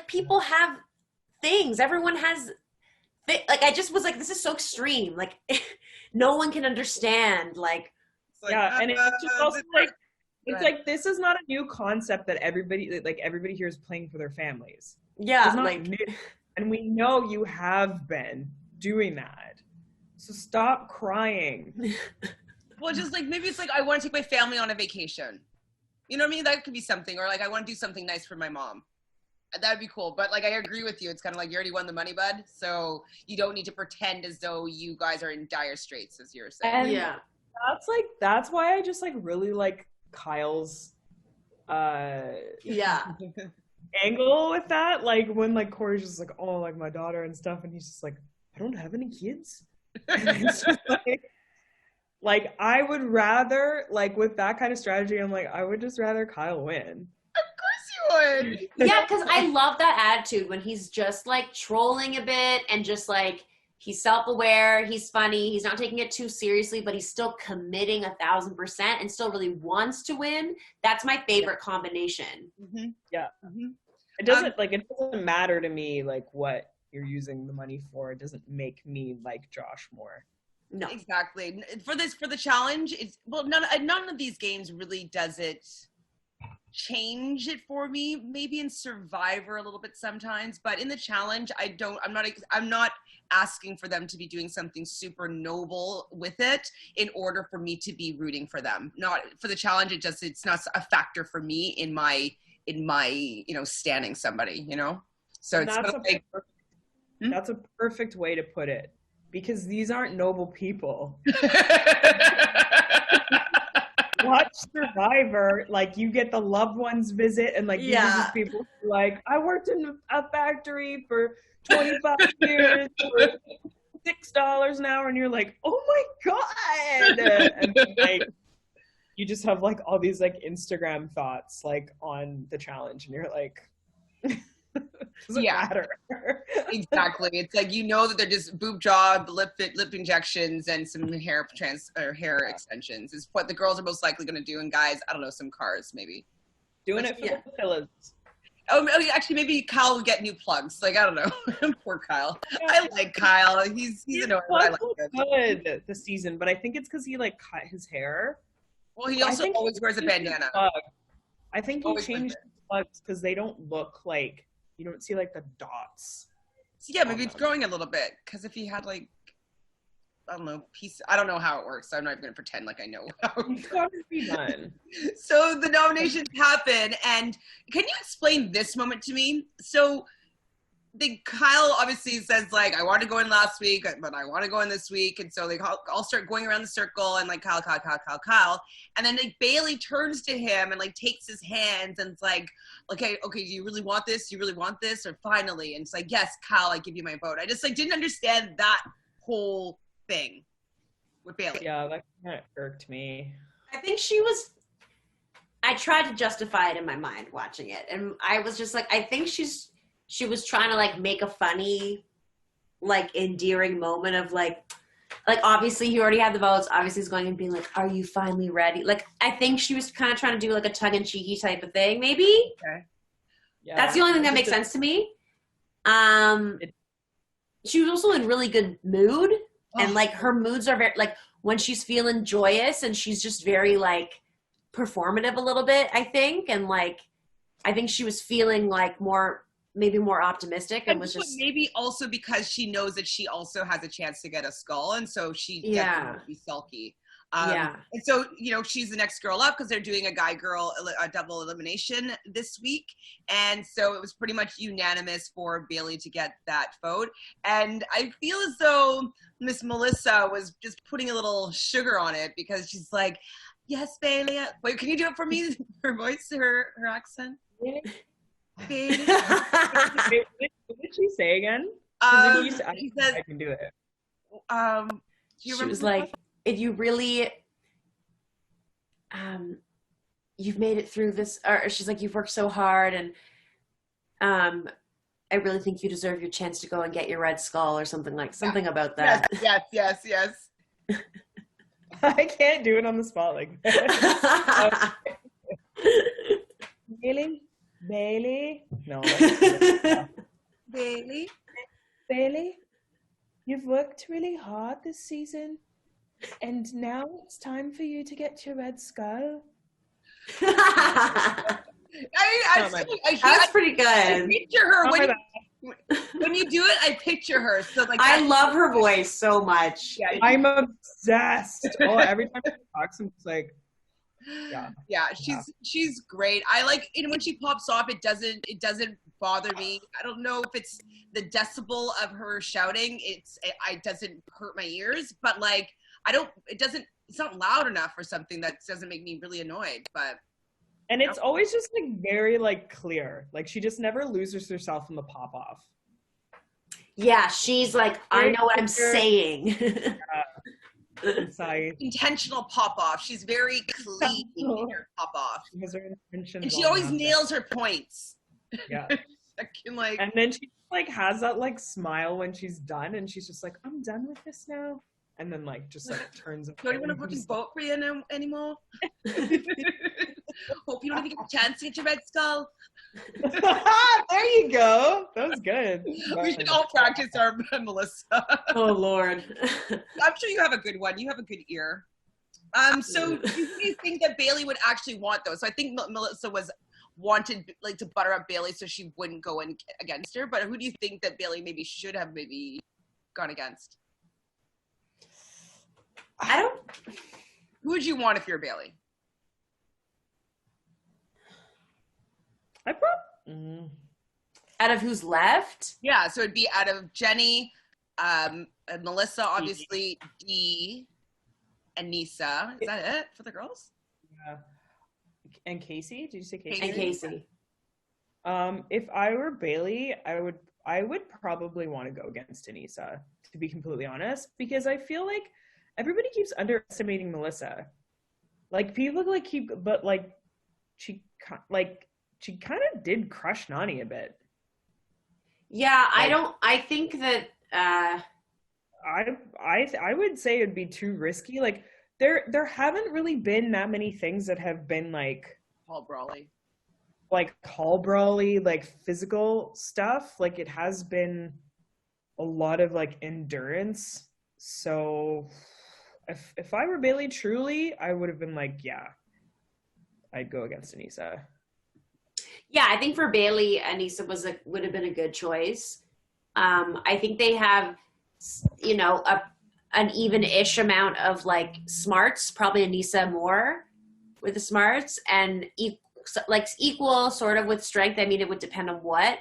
people have things. Everyone has like, I just was like, this is so extreme. Like, no one can understand. Like, and it's just also like, it's like, this is not a new concept that everybody here is playing for their families. Yeah, like new. And we know you have been doing that. So stop crying. Well, just like, maybe it's like, I want to take my family on a vacation. You know what I mean? That could be something. Or like, I want to do something nice for my mom. That'd be cool. But like, I agree with you. It's kind of like, you already won the money, bud. So you don't need to pretend as though you guys are in dire straits, as you're saying. And that's why I just like really like Kyle's angle with that. Like, when like Corey's just like, oh, like my daughter and stuff, and he's just like, I don't have any kids. And it's just like I would rather, like, with that kind of strategy, I'm like, I would just rather Kyle win. Yeah, because I love that attitude when he's just like trolling a bit and just like, he's self-aware, he's funny, he's not taking it too seriously, but he's still committing 1,000% and still really wants to win. That's my favorite combination. Mm-hmm. Yeah. Mm-hmm. It doesn't it doesn't matter to me like what you're using the money for. It doesn't make me like Josh more. No, exactly. For the challenge, it's none of these games really does it change it for me. Maybe in Survivor a little bit sometimes, but in the challenge, I'm not asking for them to be doing something super noble with it in order for me to be rooting for them. Not for the challenge. It's not a factor for me in my standing somebody. So it's that's a perfect way to put it, because these aren't noble people. Watch Survivor, like, you get the loved ones visit, and like, these are just people who, like, I worked in a factory for 25 years for $6 an hour, and you're like, oh my God. And then, like, you just have like all these like Instagram thoughts like on the challenge, and you're like, doesn't matter. Exactly. It's like, that they're just boob job, lip injections, and some hair extensions is what the girls are most likely going to do. And guys, I don't know, some cars maybe. Doing it for the fellas. Oh, actually, maybe Kyle will get new plugs. Like, I don't know. Poor Kyle. I like Kyle. He's annoying, but I like him. Good this season, but I think it's because he like cut his hair. Well, he also always wears a bandana. I think he changed his plugs because they don't look like, you don't see like the dots So yeah, maybe it's growing a little bit, because if he had like, I don't know, I don't know how it works. So I'm not even gonna pretend like I know how. It's got to be done. So the nominations happen, and can you explain this moment to me? So Kyle obviously says like, I wanted to go in last week, but I want to go in this week, and so they all start going around the circle and like Kyle, and then like Bailey turns to him and like takes his hands and it's like, okay, do you really want this? Do you really want this? Or finally, and it's like, yes, Kyle, I give you my vote. I just like didn't understand that whole thing with Bailey. Yeah, that kind of irked me. I think I tried to justify it in my mind watching it, and I was just like, I think she was trying to like make a funny, like endearing moment of like obviously he already had the votes. Obviously he's going and being like, are you finally ready? Like, I think she was kind of trying to do like a tongue-in-cheeky type of thing, maybe. Okay. Yeah, that's the only thing that makes sense to me. She was also in really good mood, and like her moods are very like when she's feeling joyous, and she's just very like performative a little bit, I think, and like I think she was feeling like maybe more optimistic, and was just maybe also because she knows that she also has a chance to get a skull, and so she definitely won't be sulky. And so she's the next girl up because they're doing a guy-girl double elimination this week, and so it was pretty much unanimous for Bailey to get that vote. And I feel as though Miss Melissa was just putting a little sugar on it because she's like, "Yes, Bailey." Wait, can you do it for me? Her voice, her accent. Bailey. What did she say again? He says, I can do it. She was like, if you really, you've made it through this, or she's like, you've worked so hard, and I really think you deserve your chance to go and get your red skull, or something about that. Yes. I can't do it on the spot like that. Really? Bailey? No. Bailey, you've worked really hard this season, and now it's time for you to get your red skull. That's pretty good. I picture her when you do it. I picture her. So like, I love her voice so much. Yeah, I'm obsessed. Every time she talks, I'm just like, she's great. I like when she pops off, it doesn't bother me. I don't know if it's the decibel of her shouting. It doesn't hurt my ears, but like it's not loud enough or something that doesn't make me really annoyed. But it's always just like very like clear. Like she just never loses herself in the pop off. Yeah, she's like, I know what I'm saying. Intentional pop off. She's very clean in her pop off. And she always nails her points. Yeah. Like, and then she like has that like smile when she's done, and she's just like, I'm done with this now. And then like just like turns up. Don't even want to fucking vote for you anymore. Hope you don't even get a chance to get your red skull. There you go. That was good. We should all practice our Melissa. Oh Lord. I'm sure you have a good one. You have a good ear. So do you think that Bailey would actually want those? So I think Melissa wanted like to butter up Bailey so she wouldn't go in against her. But who do you think that Bailey should have gone against? Who would you want if you're Bailey? Out of who's left? Yeah, so it'd be out of Jenny, and Melissa, obviously, Dee, and Nisa. Is that it for the girls? Yeah. And Casey? Did you say Casey? And Casey. If I were Bailey, I would probably want to go against Anissa, to be completely honest, because I feel like everybody keeps underestimating Melissa. Like people she kind of did crush Nani a bit. Yeah, I think that I would say it'd be too risky. Like there haven't really been that many things that have been like hall brawly, like physical stuff. Like it has been a lot of like endurance. So if I were Bailey truly, I would have been like, yeah, I'd go against Anissa. Yeah, I think for Bailey, Anissa would have been a good choice. I think they have, you know, an even-ish amount of like smarts, probably Anissa more with the smarts, and equal sort of with strength. I mean, it would depend on what.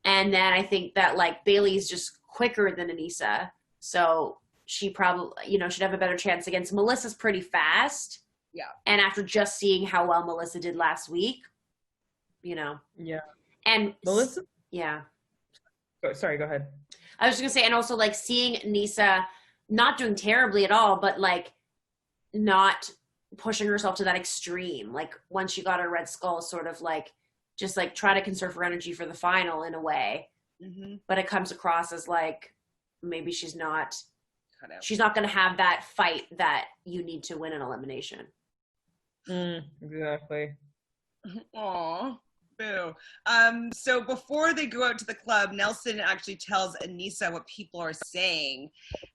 And then I think that like Bailey's just quicker than Anissa. So she probably, you know, should have a better chance against Melissa's pretty fast. Yeah. And after just seeing how well Melissa did last week, you know. Yeah. And Melissa? Yeah. Sorry, go ahead. I was just gonna say, and also like seeing Nisa not doing terribly at all, but like not pushing herself to that extreme. Like once she got her Red Skull, sort of like just like try to conserve her energy for the final in a way. Mm-hmm. But it comes across as like maybe she's not gonna have that fight that you need to win an elimination. Exactly. Aww. Boo. So before they go out to the club, Nelson actually tells Anissa what people are saying.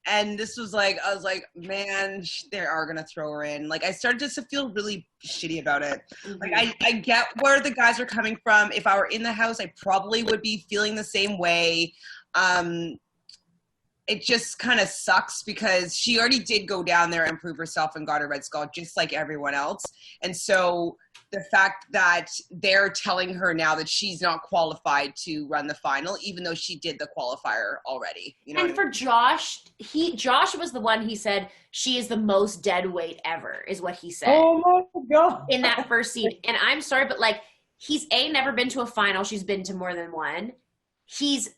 And this was like, I was like, man, they are going to throw her in. Like, I started just to feel really shitty about it. Mm-hmm. Like, I get where the guys are coming from. If I were in the house, I probably would be feeling the same way. It just kind of sucks because she already did go down there and prove herself and got a Red Skull just like everyone else. And so the fact that they're telling her now that she's not qualified to run the final, even though she did the qualifier already. You know. And for Josh, Josh was the one, he said she is the most dead weight ever, is what he said. Oh my God. In that first scene. And I'm sorry, but like he's never been to a final. She's been to more than one. He's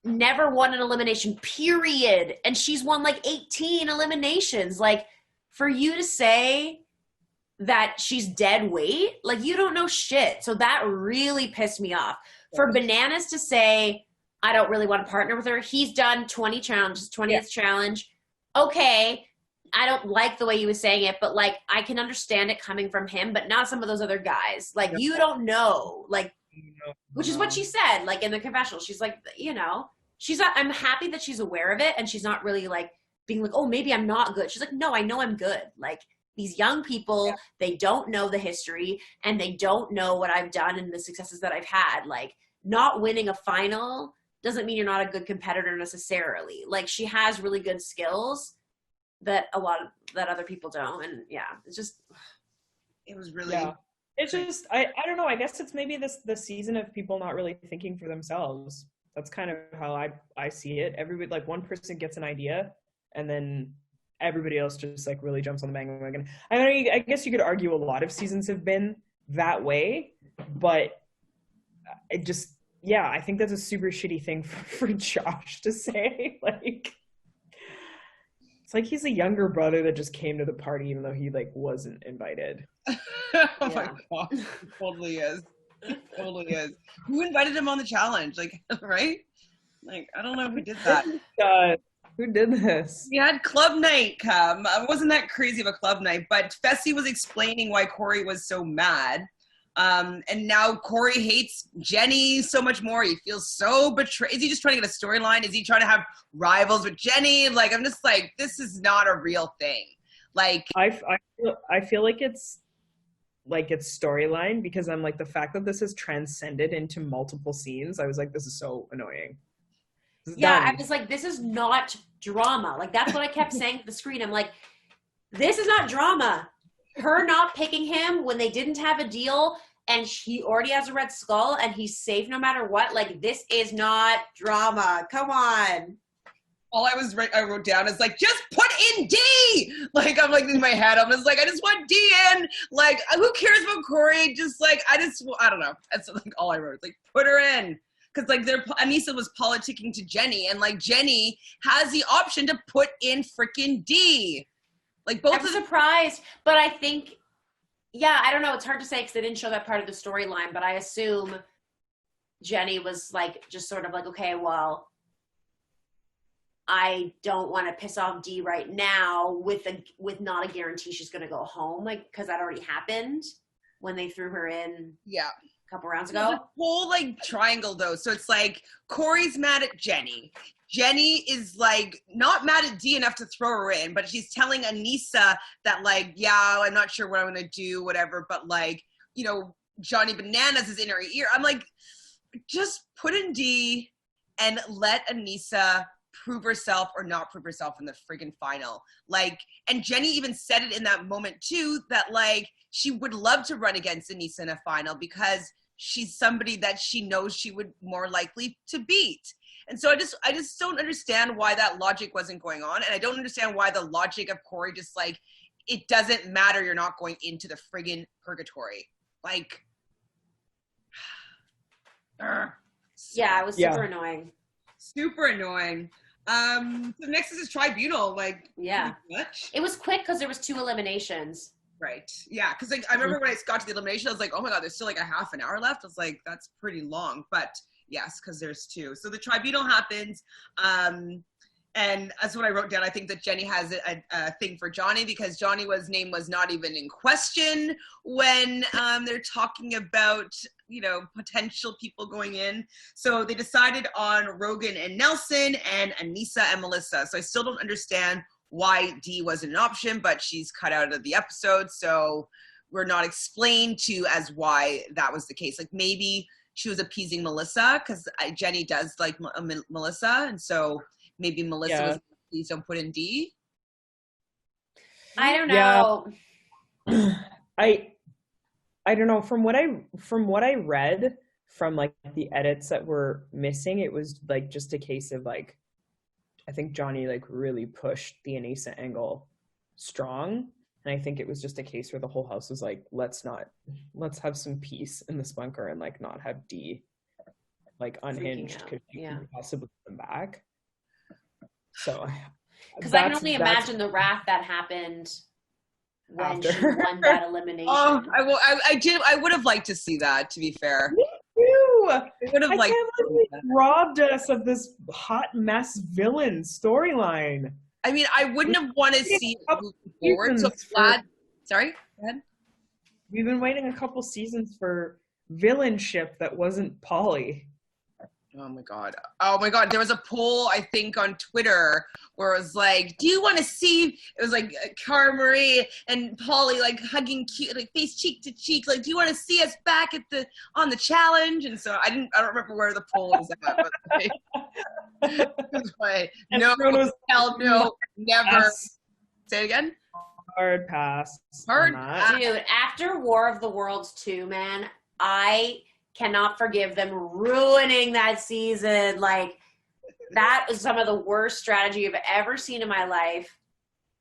never won an elimination, period. And she's won like 18 eliminations. Like for you to say that she's dead weight, like you don't know shit. So that really pissed me off. For Bananas to say, I don't really want to partner with her. He's done 20 challenges, 20th challenge. Okay. I don't like the way he was saying it, but like I can understand it coming from him, but not some of those other guys. Like you don't know, like, which is what she said, like in the confessional. She's like, you know, she's not, I'm happy that she's aware of it. And she's not really like being like, oh, maybe I'm not good. She's like, no, I know I'm good. Like these young people, they don't know the history and they don't know what I've done and the successes that I've had. Like not winning a final doesn't mean you're not a good competitor necessarily. Like she has really good skills that that other people don't. And yeah, it's just, it was really, it's just, I don't know. I guess it's maybe the season of people not really thinking for themselves. That's kind of how I see it. Everybody, like one person gets an idea and then everybody else just like really jumps on the bandwagon. I mean, I guess you could argue a lot of seasons have been that way, but it just, I think that's a super shitty thing for Josh to say. Like, it's like he's a younger brother that just came to the party even though he like wasn't invited. Oh my God, he totally is. Totally is. Who invited him on the challenge? Like, right? Like, I don't know who did that. Who did this? We had club night come. It wasn't that crazy of a club night, but Fessy was explaining why Corey was so mad. And now Corey hates Jenny so much more. He feels so betrayed. Is he just trying to get a storyline? Is he trying to have rivals with Jenny? Like, I'm just like, this is not a real thing. Like, I feel like it's storyline because I'm like, the fact that this has transcended into multiple scenes, I was like, this is so annoying. I was like, this is not drama. Like that's what I kept saying to the screen. I'm like, this is not drama. Her not picking him when they didn't have a deal and he already has a Red Skull and he's safe no matter what. Like this is not drama. Come on. All I wrote down is like, just put in D. Like, I'm like in my head, I'm just like, I just want D in. Like, who cares about Corey? Just like, I don't know. That's like all I wrote. It's like, put her in. Because like Anissa was politicking to Jenny and like Jenny has the option to put in freaking D. Like both I'm surprised, but I think, I don't know. It's hard to say because they didn't show that part of the storyline, but I assume Jenny was like, just sort of like, okay, well, I don't want to piss off D right now with not a guarantee she's going to go home. Like, cause that already happened when they threw her in. Yeah. A couple rounds ago. The whole like triangle though. So it's like Corey's mad at Jenny. Jenny is like not mad at D enough to throw her in, but she's telling Anissa that like, I'm not sure what I'm gonna do, whatever, but like, Johnny Bananas is in her ear. I'm like, just put in D and let Anissa prove herself or not prove herself in the friggin' final. Like, and Jenny even said it in that moment too, that like she would love to run against Anissa in a final because she's somebody that she knows she would more likely to beat. And so I just don't understand why that logic wasn't going on. And I don't understand why the logic of Corey just like, it doesn't matter, you're not going into the friggin' purgatory. Like, yeah, it was super annoying. Super annoying. So next is this tribunal, like, yeah, much. It was quick because there was 2 eliminations. Right. Yeah, because like I remember when I got to the elimination, I was like, oh my god, there's still like a half an hour left. I was like, that's pretty long, but yes, because there's 2. So the tribunal happens, and that's what I wrote down. I think that Jenny has a thing for Johnny because Johnny's name was not even in question when they're talking about, you know, potential people going in. So they decided on Rogan and Nelson and Anissa and Melissa. So I still don't understand why Dee wasn't an option, but she's cut out of the episode. So we're not explained to as why that was the case. Like maybe she was appeasing Melissa because Jenny does like Melissa. And so maybe Melissa was, please don't put in Dee. I don't know. Yeah. I don't know. From what I read from like the edits that were missing, it was like just a case of like, I think Johnny like really pushed the Anissa angle strong. And I think it was just a case where the whole house was like, let's have some peace in this bunker and like not have Dee like unhinged because she can possibly come back. So, because I can only imagine the wrath that happened when she won that elimination. Oh, I would have liked to see that, to be fair. Me too. I would have liked to see that. Robbed us of this hot mess villain storyline. I mean, I wouldn't have wanted to see it moving forward. So glad. Sorry, go ahead. We've been waiting a couple seasons for villainship that wasn't Polly. Oh my god. There was a poll, I think, on Twitter where it was like, do you want to see, it was like Cara Marie and Polly like hugging cute, like face cheek to cheek, like, do you want to see us back on the challenge? And so I don't remember where the poll was at, but like, no, hell no, never. Pass. Say it again. Hard pass. Dude, after War of the Worlds 2, man, I cannot forgive them ruining that season. Like, that was some of the worst strategy I've ever seen in my life,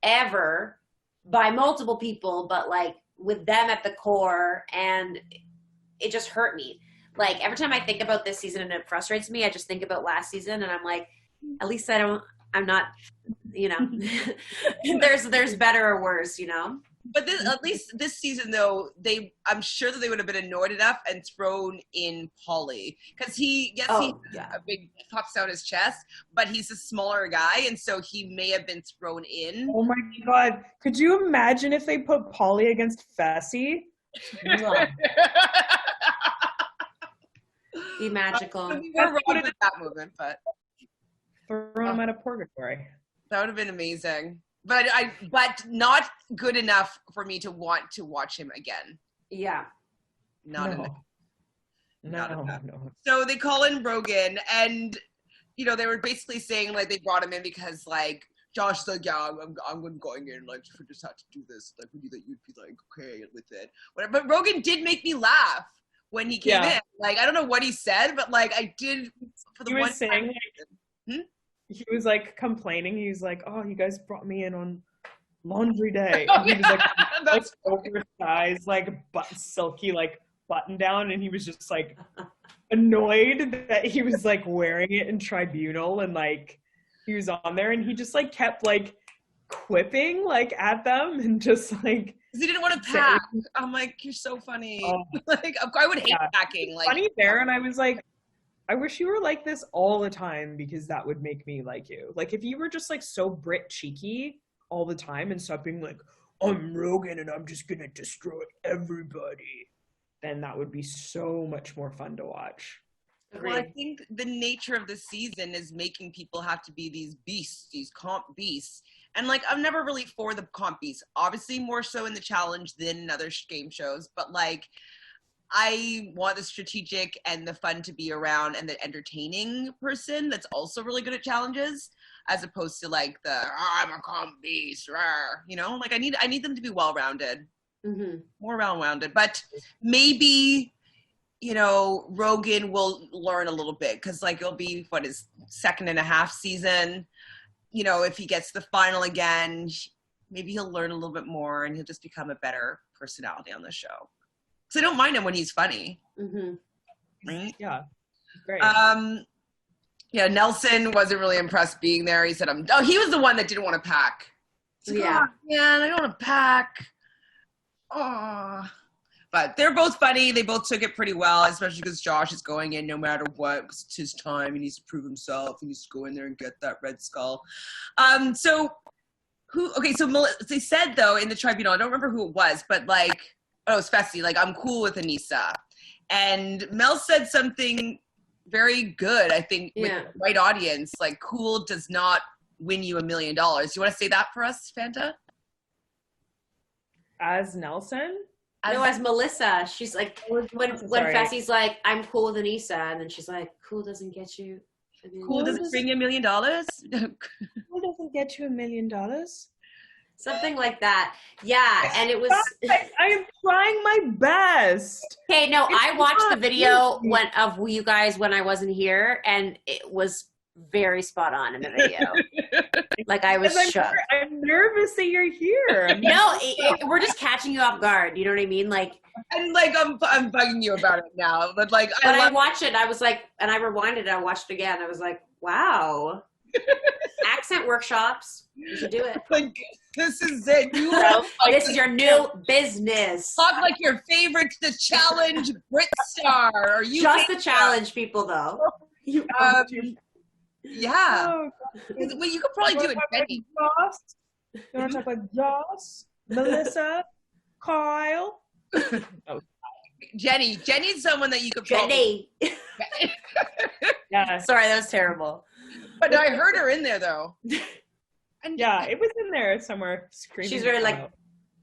ever, by multiple people, but like with them at the core, and it just hurt me. Like, every time I think about this season and it frustrates me, I just think about last season and I'm like, at least I'm not, you know, there's better or worse, you know? But at least this season, though, I'm sure that they would have been annoyed enough and thrown in Polly. Because he a big pops out his chest, but he's a smaller guy, and so he may have been thrown in. Oh my god. Could you imagine if they put Polly against Fessy? Be magical. We were wrong with that movement, but throw him out of purgatory. That would have been amazing. But not good enough for me to want to watch him again. Yeah. Not enough. No. So they call in Rogan, and you know, they were basically saying like they brought him in because like Josh's like, yeah, I'm going in, like we just had to do this. Like we knew that you'd be like okay with it. Whatever. But Rogan did make me laugh when he came in. Like I don't know what he said, but like I did for the one time. He was like complaining. He was like, "Oh, you guys brought me in on laundry day." And he was like, oversized, like silky, like button down, and he was just like annoyed that he was like wearing it in tribunal, and like he was on there, and he just like kept like quipping like at them, and just like because he didn't want to pack. I'm like, you're so funny. Like I would hate packing. Like funny there, and I was like, I wish you were like this all the time because that would make me like you. Like if you were just like so Brit cheeky all the time and stop being like, I'm Rogan and I'm just gonna destroy everybody, then that would be so much more fun to watch. Well, I think the nature of the season is making people have to be these beasts, these comp beasts. And like, I'm never really for the comp beasts. Obviously more so in the challenge than in other game shows, but like, I want the strategic and the fun to be around and the entertaining person that's also really good at challenges, as opposed to like the I'm a calm beast, rawr, you know. Like I need them to be well-rounded, more well-rounded. But maybe, you know, Rogan will learn a little bit because like it'll be his 2.5 season. You know, if he gets to the final again, maybe he'll learn a little bit more and he'll just become a better personality on the show. So I don't mind him when he's funny. Right? Yeah. Great. Yeah, Nelson wasn't really impressed being there. He said, he was the one that didn't want to pack. Like, yeah. Oh, man, I don't want to pack. Oh. But they're both funny. They both took it pretty well, especially because Josh is going in no matter what. It's his time. He needs to prove himself. He needs to go in there and get that red skull. So they said, though, in the tribunal, I don't remember who it was, but like, it was Fessy, like, I'm cool with Aneesa. And Mel said something very good, I think, with the right audience. Like, cool does not win you $1 million. You want to say that for us, Fanta? As Nelson? As Melissa. She's like, when Fessy's like, I'm cool with Aneesa, and then she's like, cool doesn't get you. Cool doesn't bring you $1 million? Cool doesn't get you $1 million? Something like that. Yeah, and it was... I am trying my best. Okay, no, I watched the video of you guys when I wasn't here, and it was very spot on in the video. Like, I was shook. I'm nervous that you're here. No, we're just catching you off guard. You know what I mean? Like... And, like, I'm bugging you about it now. But, like... I watched it, I was like... And I rewinded it, I watched it again. I was like, wow. Accent workshops. You should do it. Like... This is it. This is your new business. Talk like your favorite, the challenge Brit star. Are you just the challenge people, though? Yeah. Oh, well, you could probably do it, Jenny. You want to talk about Joss, Melissa, Kyle? Jenny's someone that you could probably... Jenny. Yeah. Sorry, that was terrible. But I heard her in there, though. And yeah, it was in there somewhere screaming. She's very like,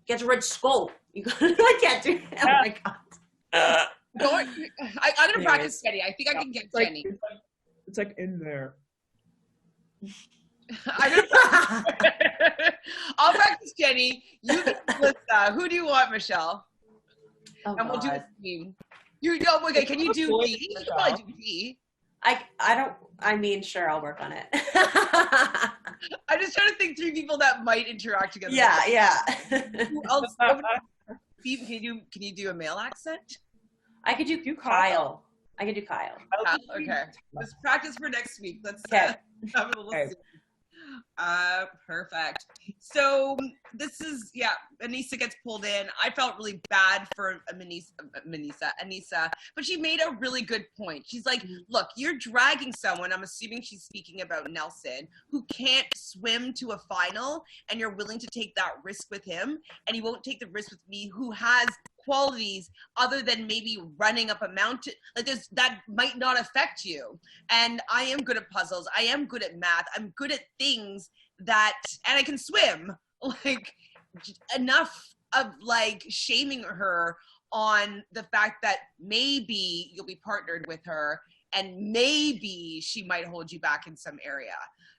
get a red skull. You I can't do it. Oh my god. I'm gonna practice Jenny. I think I can get Jenny. It's like in there. I'll practice Jenny. You get Melissa. Who do you want, Michelle? Oh, and we'll do a team. Okay, can you do D? You can probably do D. I don't. I mean, sure, I'll work on it. I'm just trying to think through people that might interact together. Yeah. Who else? Can you do a male accent? I could do Kyle. I could do Kyle. Okay. Let's practice for next week. Let's have a little see. Perfect. So this is, Aneesa gets pulled in. I felt really bad for Aneesa, but she made a really good point. She's like, look, you're dragging someone, I'm assuming she's speaking about Nelson, who can't swim to a final, and you're willing to take that risk with him, and you won't take the risk with me, who has qualities other than maybe running up a mountain like this that might not affect you. And I am good at puzzles, I am good at math, I'm good at things that, and I can swim. Like, enough of like shaming her on the fact that maybe you'll be partnered with her and maybe she might hold you back in some area,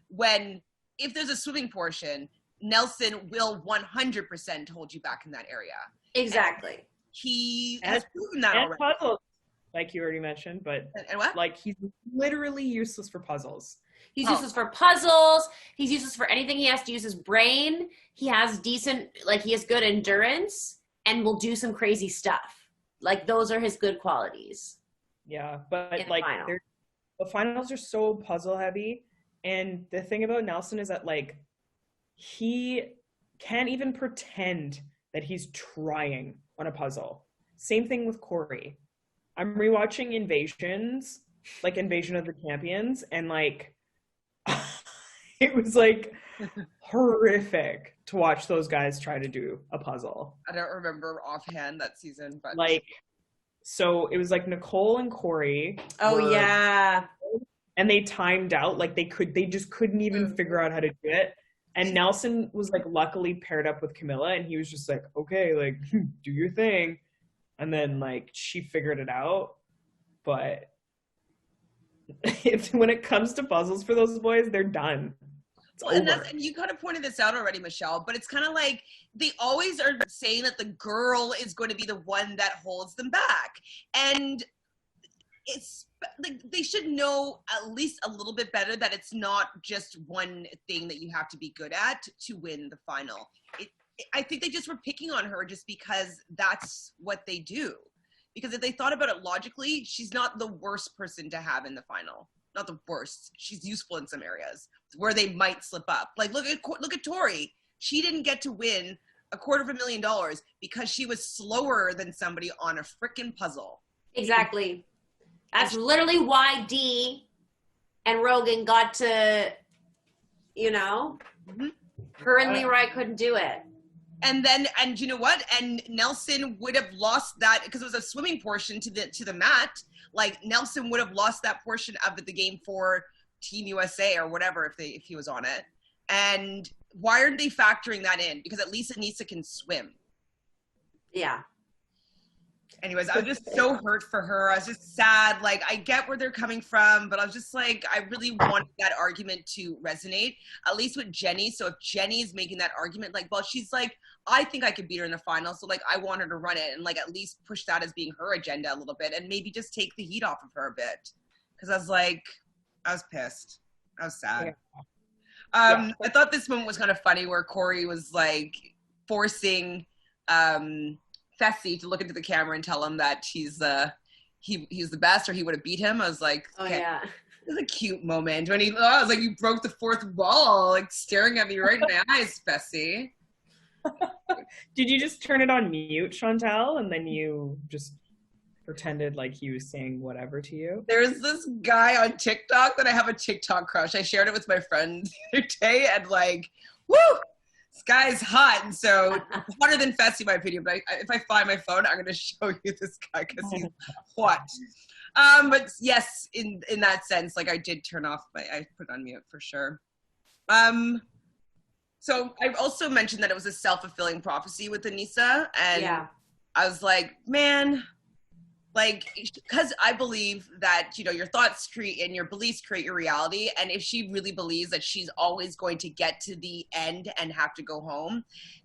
when if there's a swimming portion, Nelson will 100% hold you back in that area. Exactly. And he has proven that already. Puzzles, like you already mentioned, but and what? Like, he's literally useless for puzzles. He's useless for puzzles. He's useless for anything. He has to use his brain. He has he has good endurance and will do some crazy stuff. Like, those are his good qualities. Yeah, but like the finals are so puzzle heavy. And the thing about Nelson is that, like, he can't even pretend that he's trying on a puzzle. Same thing with Corey. I'm rewatching Invasion of the Champions, and like it was like horrific to watch those guys try to do a puzzle. I don't remember offhand that season, but like, so it was like Nicole and Corey. Oh yeah. And they timed out, like they just couldn't even figure out how to do it. And Nelson was like luckily paired up with Camilla, and he was just like, okay, like, do your thing. and then like she figured it out. But when it comes to puzzles for those boys, they're done. Well, and you kind of pointed this out already, Michelle, but it's kind of like they always are saying that the girl is going to be the one that holds them back. And it's like they should know at least a little bit better that it's not just one thing that you have to be good at to win the final. I think they just were picking on her just because that's what they do. Because if they thought about it logically, she's not the worst person to have in the final. Not the worst. She's useful in some areas where they might slip up. Like look at Tori. She didn't get to win $250,000 because she was slower than somebody on a freaking puzzle. Exactly. That's literally why Dee and Rogan got to, you know, her and Leroy couldn't do it. And you know what? And Nelson would have lost that because it was a swimming portion to the mat. Like Nelson would have lost that portion of the game for Team USA or whatever if he was on it. And why aren't they factoring that in? Because at least Anissa can swim. Yeah. Anyways, I was just so hurt for her. I was just sad. Like, I get where they're coming from, but I was just like, I really wanted that argument to resonate, at least with Jenny. So if Jenny is making that argument, like, well, she's like, I think I could beat her in the final. So, like, I want her to run it and, like, at least push that as being her agenda a little bit and maybe just take the heat off of her a bit. Because I was like, I was pissed. I was sad. Yeah. I thought this moment was kind of funny where Corey was, like, forcing Fessy to look into the camera and tell him that he's the best or he would have beat him. I was like, okay. Oh, yeah. It was a cute moment when I was like, you broke the fourth wall, like staring at me right in my eyes, Fessy. Did you just turn it on mute, Chantele, and then you just pretended like he was saying whatever to you? There's this guy on TikTok that I have a TikTok crush. I shared it with my friend the other day and like, woo! This guy's hot, and so hotter than Fessy, in my opinion. But if I find my phone, I'm going to show you this guy because he's hot. But yes, in that sense, like I did turn off I put it on mute for sure. So I also mentioned that it was a self-fulfilling prophecy with Anissa, and yeah. I was like, man, like, because I believe that, you know, your thoughts create and your beliefs create your reality. And if she really believes that she's always going to get to the end and have to go home,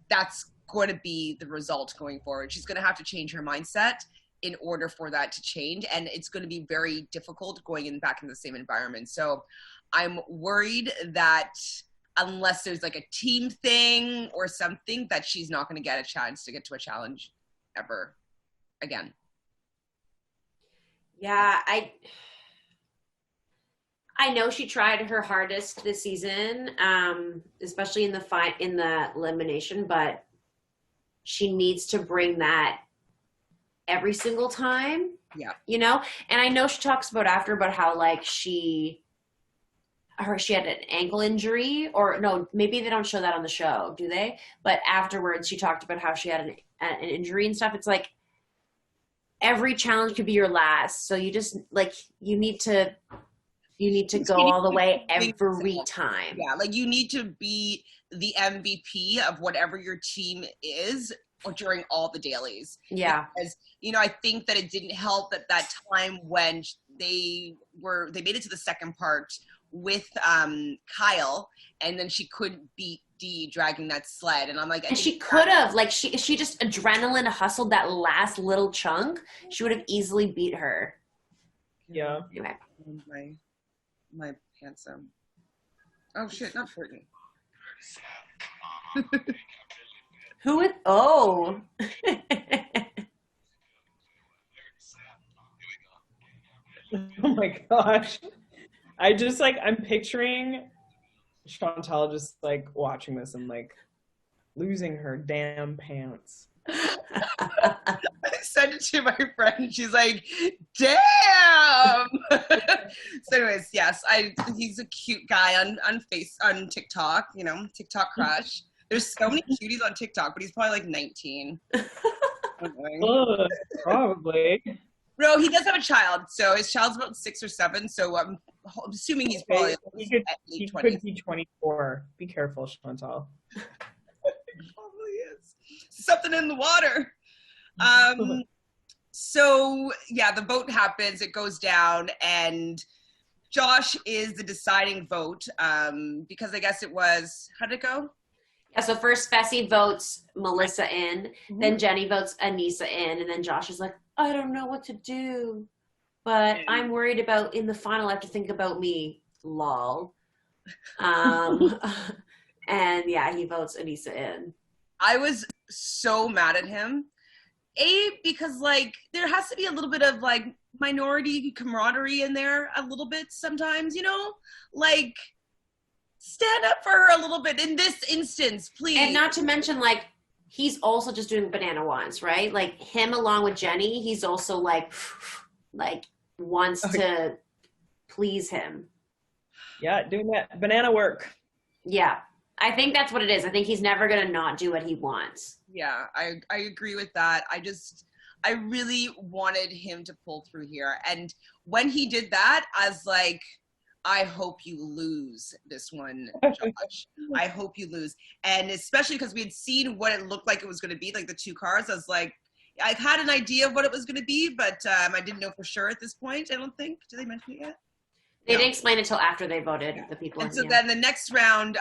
that's going to be the result going forward. She's going to have to change her mindset in order for that to change. And it's going to be very difficult going back in the same environment. So I'm worried that unless there's like a team thing or something, that she's not going to get a chance to get to a challenge ever again. Yeah, I know she tried her hardest this season, especially in the elimination, but she needs to bring that every single time. Yeah. You know? And I know she talks about after about how like she had an ankle injury, or no, maybe they don't show that on the show, do they? But afterwards she talked about how she had an injury and stuff. It's like every challenge could be your last. So you just like, you need to go all the way every time. Yeah. Like you need to be the MVP of whatever your team is or during all the dailies. Yeah. Because, you know, I think that it didn't help at that time when they made it to the second part with Kyle, and then she couldn't beat Dee dragging that sled, and I'm like, and she could have, like, she just adrenaline hustled that last little chunk, she would have easily beat her. Yeah. Anyway, my handsome. Oh shit, not Courtney. Who is? Oh. Oh my gosh. I just like, I'm picturing Chantele just like watching this and like losing her damn pants. I sent it to my friend. She's like, damn. So anyways, yes, he's a cute guy on TikTok, you know, TikTok crush. There's so many cuties on TikTok, but he's probably like 19. Probably. No, he does have a child, so his child's about 6 or 7. So I'm assuming he's probably he could be 24. Be careful, Chantele. Probably is. Something in the water. So yeah, the vote happens, it goes down, and Josh is the deciding vote, because I guess it was, how'd it go? Yeah, so first Fessy votes Melissa in, Mhm. then Jenny votes Anissa in, and then Josh is like, I don't know what to do, but I'm worried about in the final I have to think about me, lol. Um, and yeah, he votes Anissa in. I was so mad at him. Because like there has to be a little bit of like minority camaraderie in there a little bit sometimes, like stand up for her a little bit in this instance, please. And not to mention, like, he's also just doing banana wines, right? Like him along with Jenny, he's also like wants to please him. Yeah, doing that banana work. Yeah. I think that's what it is. I think he's never gonna not do what he wants. Yeah, I agree with that. I really wanted him to pull through here. And when he did that, I was like, I hope you lose this one, Josh. I hope you lose. And especially because we had seen what it looked like it was going to be, like the two cars. I was like, I had an idea of what it was going to be, but I didn't know for sure at this point, I don't think. Did they mention it yet? They didn't explain it till after they voted, the people. And so then the next round,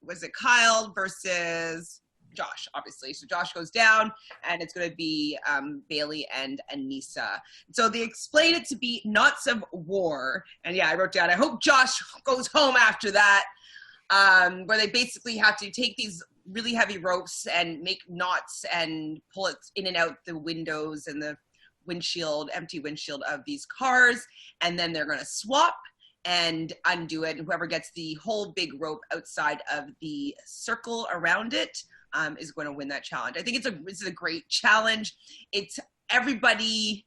was it Kyle versus Josh, obviously. So Josh goes down, and it's going to be Bailey and Anissa. So they explain it to be knots of war. And yeah, I wrote down, I hope Josh goes home after that, where they basically have to take these really heavy ropes and make knots and pull it in and out the windows and the empty windshield of these cars. And then they're going to swap and undo it. And whoever gets the whole big rope outside of the circle around it is going to win that challenge. I think it's a great challenge. Everybody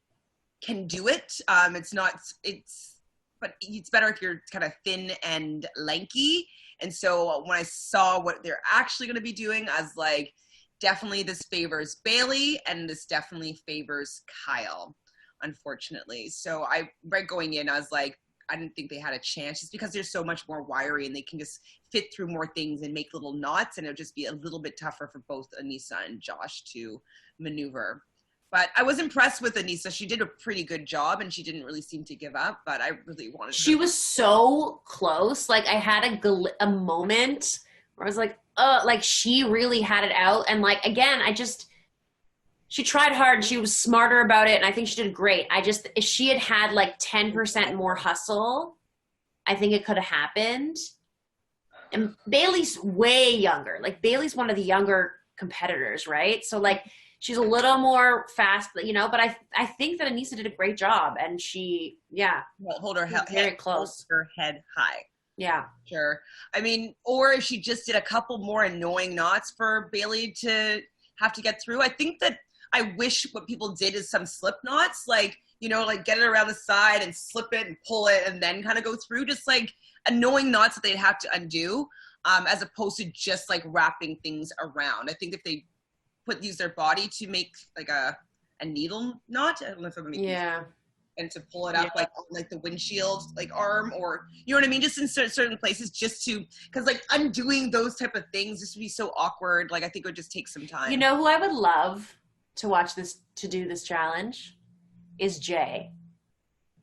can do it. But it's better if you're kind of thin and lanky. And so when I saw what they're actually going to be doing, I was like, definitely this favors Bailey, and this definitely favors Kyle, unfortunately. So right going in, I was like, I didn't think they had a chance, just because they're so much more wiry and they can just fit through more things and make little knots, and it'll just be a little bit tougher for both Anissa and Josh to maneuver. But I was impressed with Anissa. She did a pretty good job, and she didn't really seem to give up, but I really wanted She was so close. Like, I had a moment where I was like, she really had it out. And like, again, she tried hard. She was smarter about it, and I think she did great. If she had like 10% more hustle, I think it could have happened. And Bailey's way younger. Like, Bailey's one of the younger competitors, right? So like, she's a little more fast, but I think that Anissa did a great job, and she, hold her head very close. Hold her head high. Yeah, sure. I mean, or if she just did a couple more annoying knots for Bailey to have to get through. I think that I wish what people did is some slip knots, like get it around the side and slip it and pull it and then kind of go through, just like annoying knots that they'd have to undo, as opposed to just like wrapping things around. I think if they use their body to make like a needle knot, I don't know if I'm making sense, and to pull it up like the windshield like arm, or you know what I mean, just in certain places, just to, because like undoing those type of things just would be so awkward. Like, I think it would just take some time. You know who I would love to watch to do this challenge is Jay.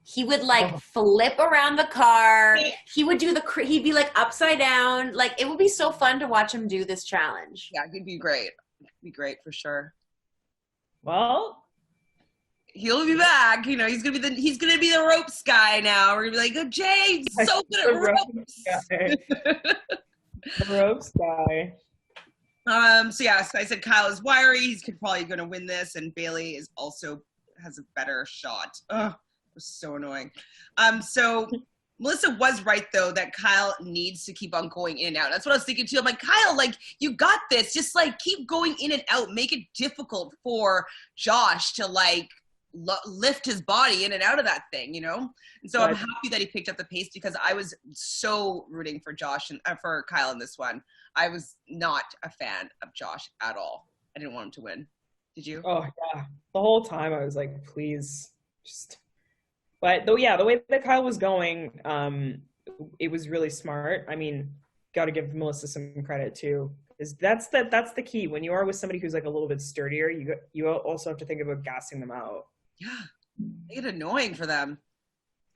He would like flip around the car. He would do he'd be like upside down. Like, it would be so fun to watch him do this challenge. Yeah, he'd be great. Be great for sure. Well, he'll be back. He's gonna be the ropes guy now. We're gonna be like, oh, Jay, so good at ropes. The ropes guy. So yeah, so I said Kyle is wiry. He's probably gonna win this, and Bailey has a better shot. Ugh, it was so annoying. So Melissa was right, though, that Kyle needs to keep on going in and out. That's what I was thinking, too. I'm like, Kyle, like, you got this. Just, like, keep going in and out. Make it difficult for Josh to, like, lift his body in and out of that thing, And so I'm happy that he picked up the pace, because I was so rooting for Josh and for Kyle in this one. I was not a fan of Josh at all. I didn't want him to win. Did you? Oh, yeah. The whole time I was like, please, just... But the way that Kyle was going, it was really smart. I mean, got to give Melissa some credit too, because that's the key. When you are with somebody who's like a little bit sturdier, you also have to think about gassing them out. Yeah, make it annoying for them.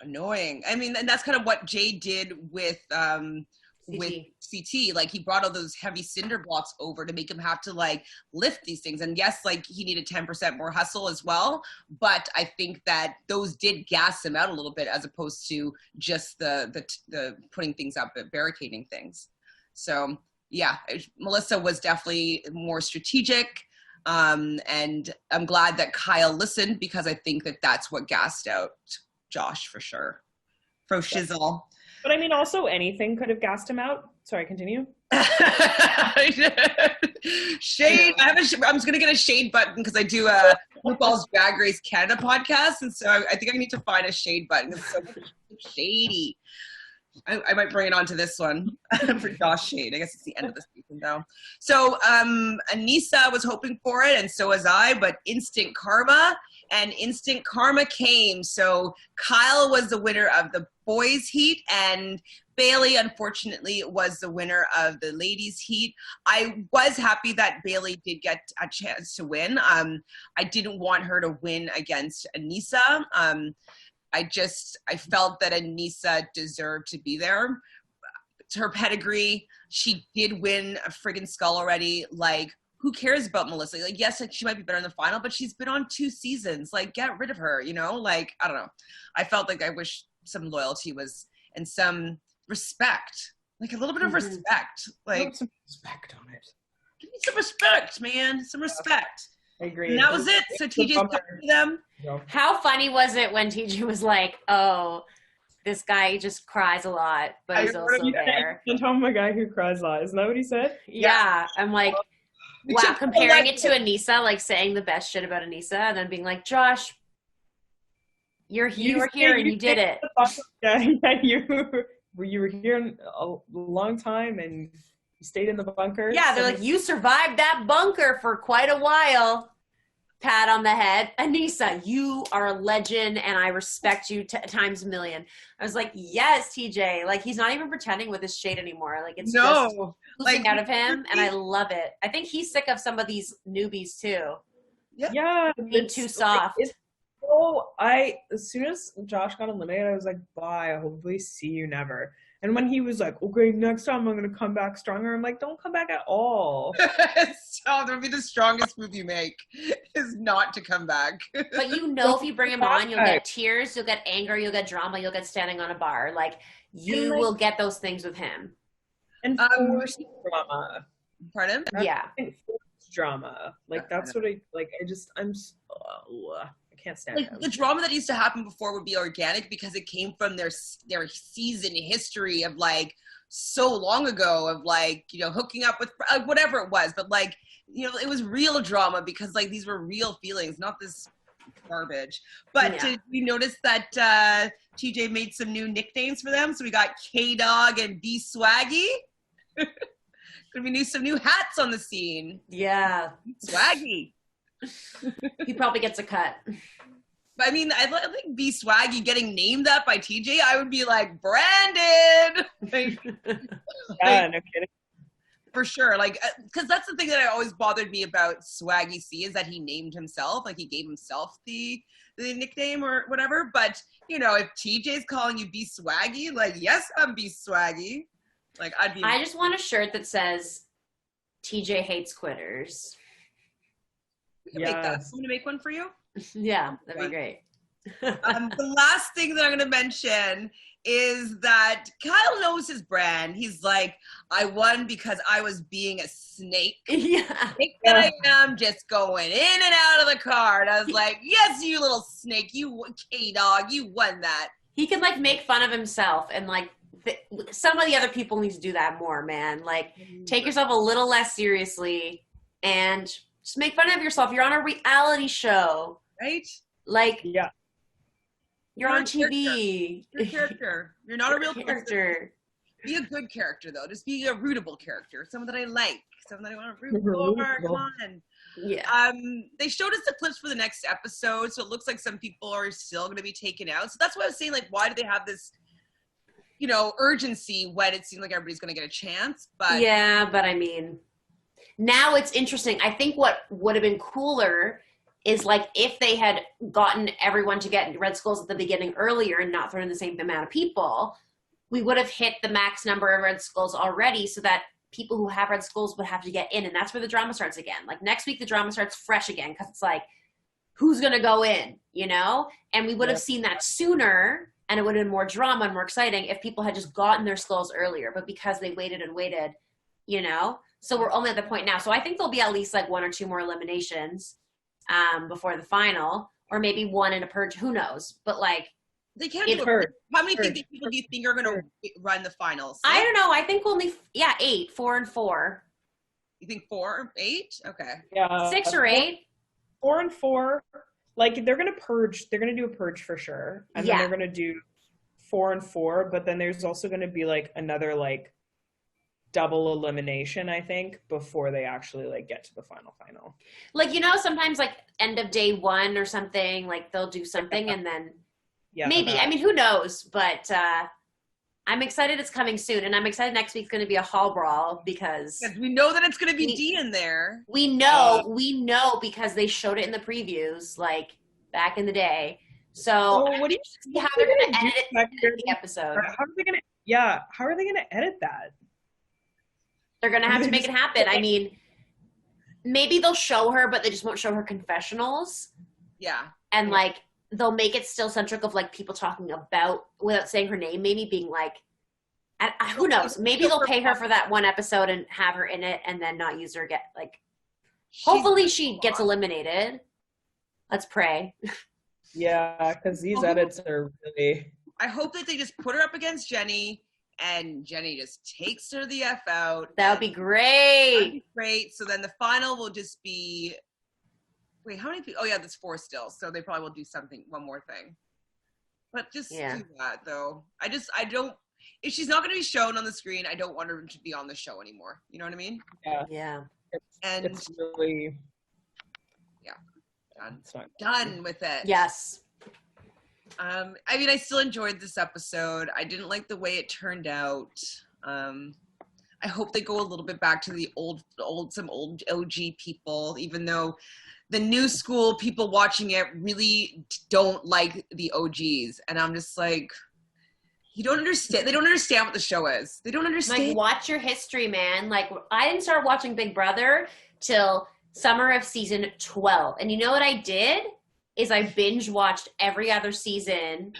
Annoying. I mean, and that's kind of what Jay did with CT. Like, he brought all those heavy cinder blocks over to make him have to like lift these things. And yes, like he needed 10% more hustle as well. But I think that those did gas him out a little bit, as opposed to just the putting things up, barricading things. So yeah, Melissa was definitely more strategic. And I'm glad that Kyle listened, because I think that that's what gassed out Josh for sure. From Shizzle. But I mean, also anything could have gassed him out. Sorry, continue. Shade. I'm just gonna get a shade button, because I do RuPaul's Drag Race Canada podcast, and so I think I need to find a shade button. It's so shady. I might bring it on to this one for Josh Shade. I guess it's the end of the season though. So Anissa was hoping for it, and so was I, but instant karma came. So Kyle was the winner of the boys heat, and Bailey unfortunately was the winner of the ladies heat. I was happy that Bailey did get a chance to win. I didn't want her to win against Anissa. I felt that Anissa deserved to be there. It's her pedigree. She did win a friggin' skull already. Like, who cares about Melissa? Like, yes, like, she might be better in the final, but she's been on 2 seasons. Like, get rid of her, you know? Like, I don't know. I felt like I wish some loyalty was, and some respect. Like, a little bit of respect. Like, some respect on it. Give me some respect, man. Some respect. I agree. And that was it. So TJ's talking to them. How funny was it when TJ was like, oh, this guy just cries a lot, but he's also there. I'm a guy who cries a lot. Isn't that what he said? Yeah. I'm like, wow, comparing it to Anissa, like saying the best shit about Anissa, and then being like, Josh, you were here and you did it. Yeah, you were here a long time and you stayed in the bunker. Yeah, they're like, you survived that bunker for quite a while. Pat on the head. Anissa, you are a legend, and I respect you times a million. I was like, yes, TJ. Like, he's not even pretending with his shade anymore. Like, it's just oozing out of him, and I love it. I think he's sick of some of these newbies too. Yeah, being too soft. As soon as Josh got eliminated, I was like, bye. Hopefully, see you never. And when he was like, okay, next time I'm going to come back stronger, I'm like, don't come back at all. So that would be the strongest move you make, is not to come back. But you know, if you bring him on, you'll get tears, you'll get anger, you'll get drama, you'll get standing on a bar. Like, you will get those things with him. And forced drama. Pardon? Yeah. Forced drama. Like, that's what I can't stand like, the drama that used to happen before would be organic, because it came from their season history of like so long ago of like, you know, hooking up with whatever it was, but like, you know, it was real drama because like these were real feelings, not this garbage. But did you notice that TJ made some new nicknames for them? So we got K-Dog and B Swaggy. Gonna be some new hats on the scene. Yeah, Swaggy. He probably gets a cut. I mean, I think B Swaggy getting named that by TJ, I would be like, Brandon! Yeah, no kidding. For sure. Like, because that's the thing that always bothered me about Swaggy C, is that he named himself. Like, he gave himself the nickname or whatever. But, you know, if TJ's calling you B Swaggy, like, yes, I'm B Swaggy. Like, I'd be. I just want a shirt that says, TJ hates quitters. We can make that. I'm going to make one for you. Yeah, that'd be great. The last thing that I'm going to mention is that Kyle knows his brand. He's like, I won because I was being a snake. Yeah. Snake that I am, just going in and out of the card. I was like, yes, you little snake, you K-Dog, you won that. He can like make fun of himself, and like some of the other people need to do that more, man. Like, take yourself a little less seriously and just make fun of yourself. You're on a reality show. Right? Like, yeah, you're on TV. You're a character. You're not a real character. Be a good character, though. Just be a rootable character. Someone that I like. Someone that I want to root for. Come on. Yeah. They showed us the clips for the next episode, so it looks like some people are still going to be taken out. So that's why I was saying, like, why do they have this, you know, urgency when it seems like everybody's going to get a chance? But yeah, but I mean, now it's interesting. I think what would have been cooler is like if they had gotten everyone to get red skulls at the beginning earlier and not thrown in the same amount of people, we would have hit the max number of red skulls already, so that people who have red skulls would have to get in, and that's where the drama starts again. Like next week, the drama starts fresh again because it's like, who's gonna go in, you know? And we would have seen that sooner, and it would have been more drama and more exciting if people had just gotten their skulls earlier. But because they waited and waited, you know, so we're only at the point now. So I think there'll be at least like 1 or 2 more eliminations before the final, or maybe 1 in a purge. Who knows? But like, they can't do it. How many people do you think are going to run the finals? I don't know. I think only 8, 4 and 4. You think 4, 8? Okay. Yeah, 6 or 8. 4 and 4. Like they're gonna purge. They're gonna do a purge for sure, and then they're gonna do 4 and 4. But then there's also gonna be like another like double elimination, I think, before they actually like get to the final. Like, you know, sometimes like end of day 1 or something, like they'll do something and then maybe. I mean, who knows? But I'm excited it's coming soon, and I'm excited next week's going to be a hall brawl because we know that it's going to be D in there. We know because they showed it in the previews, like back in the day. So what do you see how they're going to edit the episode? How are they going to? How are they going to edit that? They're going to have to make it happen. I mean, maybe they'll show her, but they just won't show her confessionals. Yeah. And like, they'll make it still centric of like people talking about, without saying her name, maybe being like, who knows? Maybe they'll pay her for that one episode and have her in it and then not use her again. Like, hopefully she gets eliminated. Let's pray. Yeah, because these edits are really... I hope that they just put her up against Jenny and Jenny just takes her the F out. That would be great. That'd be great. So then the final will just be... Wait, how many people? Oh, yeah, there's 4 still. So they probably will do one more thing. But just do that, though. I don't... If she's not going to be shown on the screen, I don't want her to be on the show anymore. You know what I mean? Yeah. It's really... Yeah. Done with it. Yes. I mean, I still enjoyed this episode. I didn't like the way it turned out. I hope they go a little bit back to the some old OG people, even though the new school people watching it really don't like the OGs. And I'm just like, you don't understand. They don't understand what the show is. They don't understand. Like, watch your history, man. Like, I didn't start watching Big Brother till summer of season 12. And you know what I did? Is I binge watched every other season.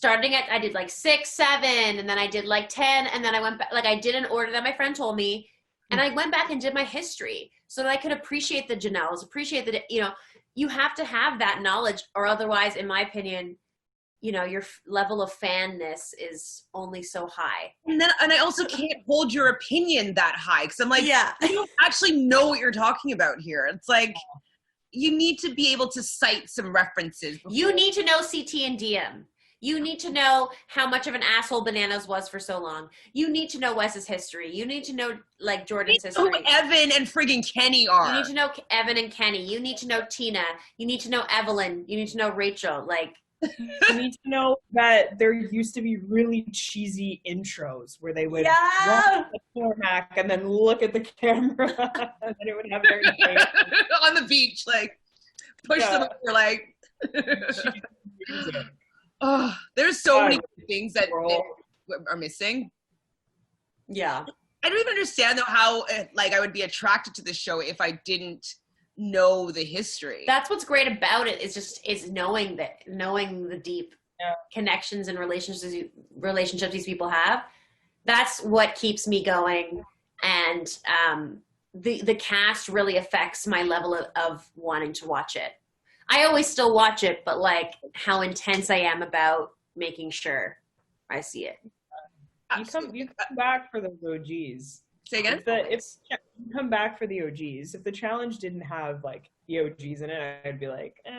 I did like 6, 7, and then I did like 10, and then I went back, like I did an order that my friend told me, and I went back and did my history so that I could appreciate the Janelles, you have to have that knowledge, or otherwise, in my opinion, you know, your level of fanness is only so high. And I also can't hold your opinion that high, because I'm like, you don't actually know what you're talking about here. It's like, you need to be able to cite some references. You need to know CT and DM. You need to know how much of an asshole Bananas was for so long. You need to know Wes's history. You need to know, like, Jordan's history. Who Evan and friggin' Kenny are. You need to know Evan and Kenny. You need to know Tina. You need to know Evelyn. You need to know Rachel. Like, you need to know that there used to be really cheesy intros where they would walk the tarmac and then look at the camera and then it would have their name. On the beach, like, push them over, like. Oh, there's so many things that are missing. Yeah. I don't even understand, though, how, like, I would be attracted to this show if I didn't know the history. That's what's great about it, is knowing the deep connections and relationships these people have. That's what keeps me going, and the cast really affects my level of wanting to watch it. I always still watch it, but like how intense I am about making sure I see it. You come back for those OGs. Say again? If you come back for the OGs, if the challenge didn't have like the OGs in it, I'd be like, I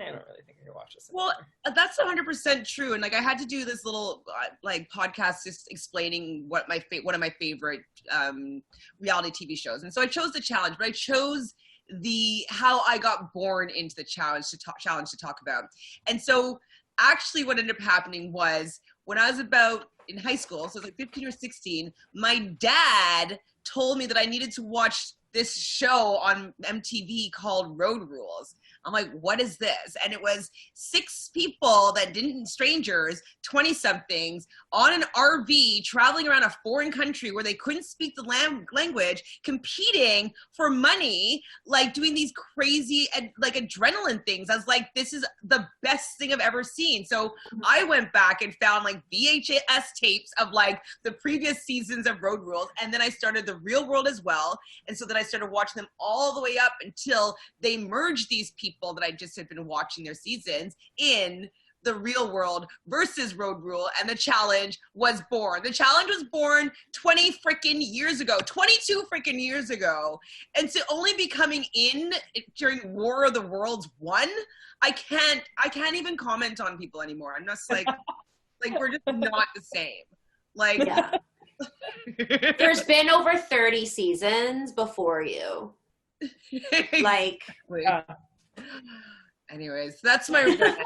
don't really think I can watch this anymore. Well, that's 100% true. And like, I had to do this little like podcast just explaining what one of my favorite reality TV shows. And so I chose the challenge, but I chose how I got born into the challenge to talk about. And so actually what ended up happening was when I was in high school, so I was like 15 or 16, my dad told me that I needed to watch this show on MTV called Road Rules. I'm like, what is this? And it was 6 people that strangers, 20-somethings, on an RV traveling around a foreign country where they couldn't speak the language, competing for money, like doing these crazy like adrenaline things. I was like, this is the best thing I've ever seen. So I went back and found like VHS tapes of like the previous seasons of Road Rules, and then I started The Real World as well. And so then I started watching them all the way up until they merged these people that I just had been watching their seasons in The Real World versus Road Rule, and the challenge was born. The challenge was born 20 freaking years ago, 22 freaking years ago. And to only be coming in during War of the Worlds 1, I can't even comment on people anymore. I'm just like, we're just not the same. Like, yeah. There's been over 30 seasons before you. Like, anyways, that's my regret.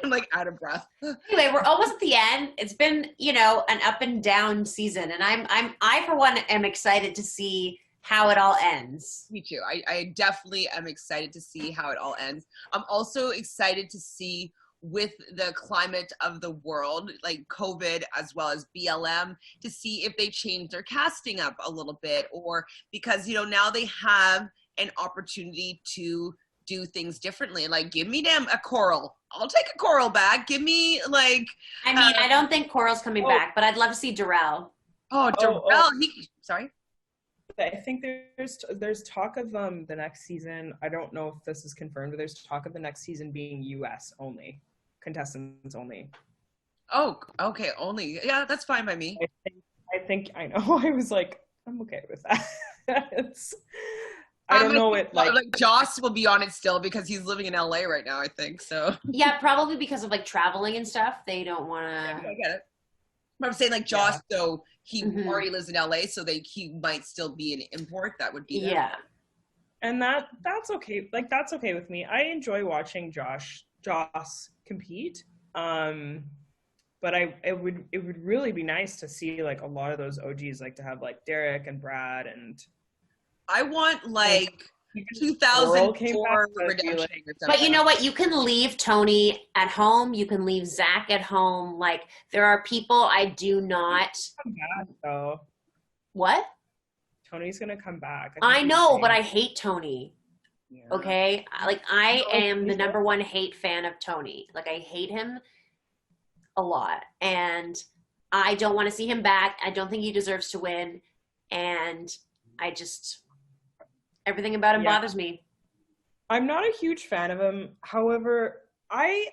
I'm like out of breath. Anyway, we're almost at the end. It's been, you know, an up and down season, and I for one am excited to see how it all ends. Me too. I definitely am excited to see how it all ends. I'm also excited to see, with the climate of the world, like COVID as well as BLM, to see if they change their casting up a little bit, or because, you know, now they have an opportunity to do things differently. Like, give me a Coral. I'll take a Coral back. Give me like. I mean, I don't think Coral's coming back, but I'd love to see Darrell. Oh, Darrell. Sorry. I think there's talk of the next season. I don't know if this is confirmed, but there's talk of the next season being US only, contestants only. Oh, okay, only. Yeah, that's fine by me. I know. I was like, I'm okay with that. I don't know it like Joss will be on it still because he's living in LA right now, I think. So yeah, probably because of like traveling and stuff. They don't want to. I get it. I'm saying like Joss, so he already lives in LA, so he might still be an import. That would be yeah. And that's okay. Like, that's okay with me. I enjoy watching Joss compete. But it would really be nice to see like a lot of those OGs, like to have like Derek and Brad, and I want like 2004 redemption or something. But you know what? You can leave Tony at home. You can leave Zach at home. Like, there are people I do not. Come back, though. What? Tony's gonna come back. I know, but I hate Tony. Yeah. Okay, like I am the number one hate fan of Tony. Like, I hate him a lot, and I don't want to see him back. I don't think he deserves to win, and I just. Everything about him bothers me. I'm not a huge fan of him. However, I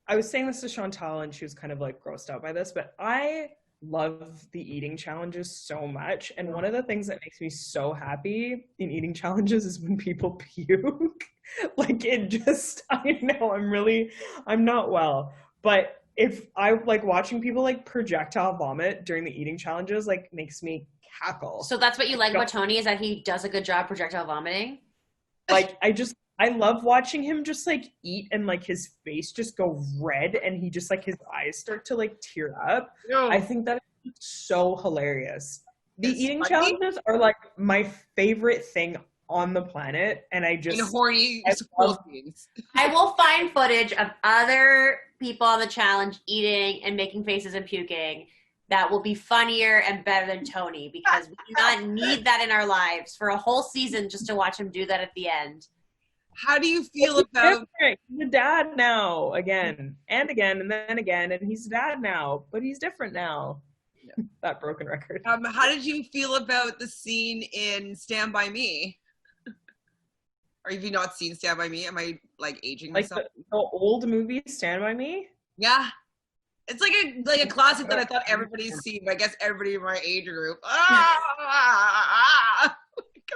was saying this to Chantele, and she was kind of like grossed out by this, but I love the eating challenges so much. And one of the things that makes me so happy in eating challenges is when people puke. Like, it just, I know I'm not well. But if I like watching people like projectile vomit during the eating challenges, like, makes me cackle. So that's what you like about Tony, is that he does a good job projectile vomiting? Like, I love watching him just like eat and like his face just go red and he just like his eyes start to like tear up. No. I think that is so hilarious. The eating challenges are like my favorite thing on the planet, and I just horny I will find footage of other people on the challenge eating and making faces and puking that will be funnier and better than Tony, because we do not need that in our lives for a whole season just to watch him do that at the end. How do you feel about... He's a dad now, again, and again, and then again, and he's a dad now, but he's different now. Yeah. That broken record. How did you feel about the scene in Stand By Me? Or have you not seen Stand By Me? Am I, like, aging myself? Like the old movie, Stand By Me? Yeah. It's like a classic that I thought everybody's seen, but I guess everybody in my age group. I've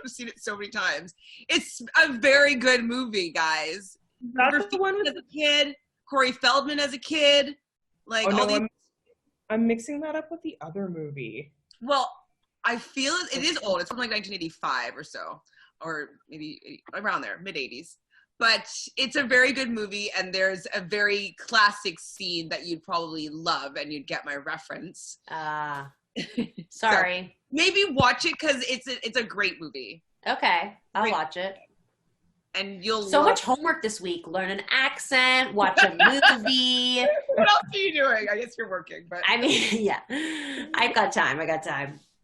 seen it so many times. It's a very good movie, guys. That's the one with as a kid, Corey Feldman as a kid, like I'm mixing that up with the other movie. Well, I feel it is old. It's from like 1985 or so, or maybe around there, mid 80s. But it's a very good movie, and there's a very classic scene that you'd probably love, and you'd get my reference. Sorry. So maybe watch it because it's a great movie. Okay, I'll watch it. And you'll So much homework this week. Learn an accent, watch a movie. What else are you doing? I guess you're working, but I mean, yeah. I got time.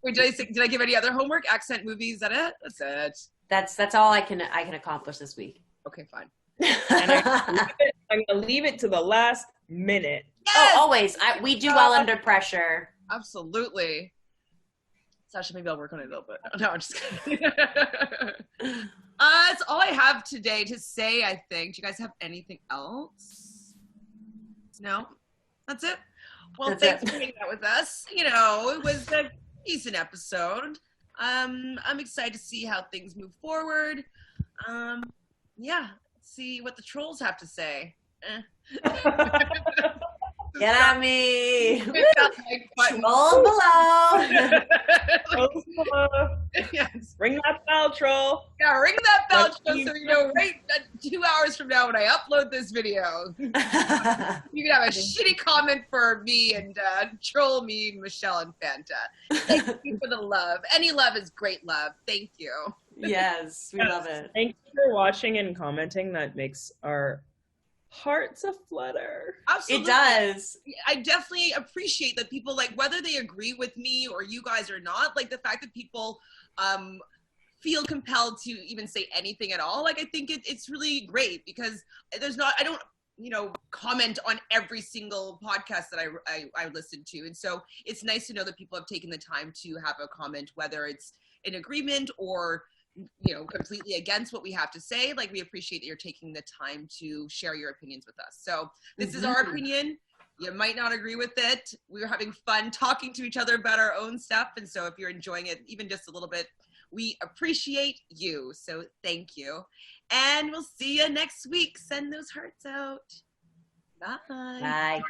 Wait, did I give any other homework? Accent, movies, is that it? That's it. That's all I can accomplish this week. Okay, fine. And I'm gonna leave it to the last minute. Yes! Oh, always. We do well under pressure. Absolutely. Sasha, maybe I'll work on it a little bit. No, I'm just kidding. That's all I have today to say, I think. Do you guys have anything else? No? That's it? Well, thanks for hanging out with us. You know, it was a decent episode. I'm excited to see how things move forward. Yeah, see what the trolls have to say. Get at me. Troll below. Yes. Ring that bell, troll. Yeah, ring that bell, troll, so you know right 2 hours from now when I upload this video. You can have a shitty comment for me and troll me, Michelle, and Fanta. Thank you for the love. Any love is great love. Thank you. Yes, we love it. Thank you for watching and commenting. That makes our hearts aflutter. Absolutely. It does. I definitely appreciate that people, like, whether they agree with me or you guys or not, like the fact that people feel compelled to even say anything at all. Like, I think it's really great because I don't, you know, comment on every single podcast that I listen to. And so it's nice to know that people have taken the time to have a comment, whether it's in agreement or, you know, completely against what we have to say. Like, we appreciate that you're taking the time to share your opinions with us. So this is our opinion. You might not agree with it. We're having fun talking to each other about our own stuff. And so if you're enjoying it even just a little bit, we appreciate you. So thank you. And we'll see you next week. Send those hearts out. Bye. Bye.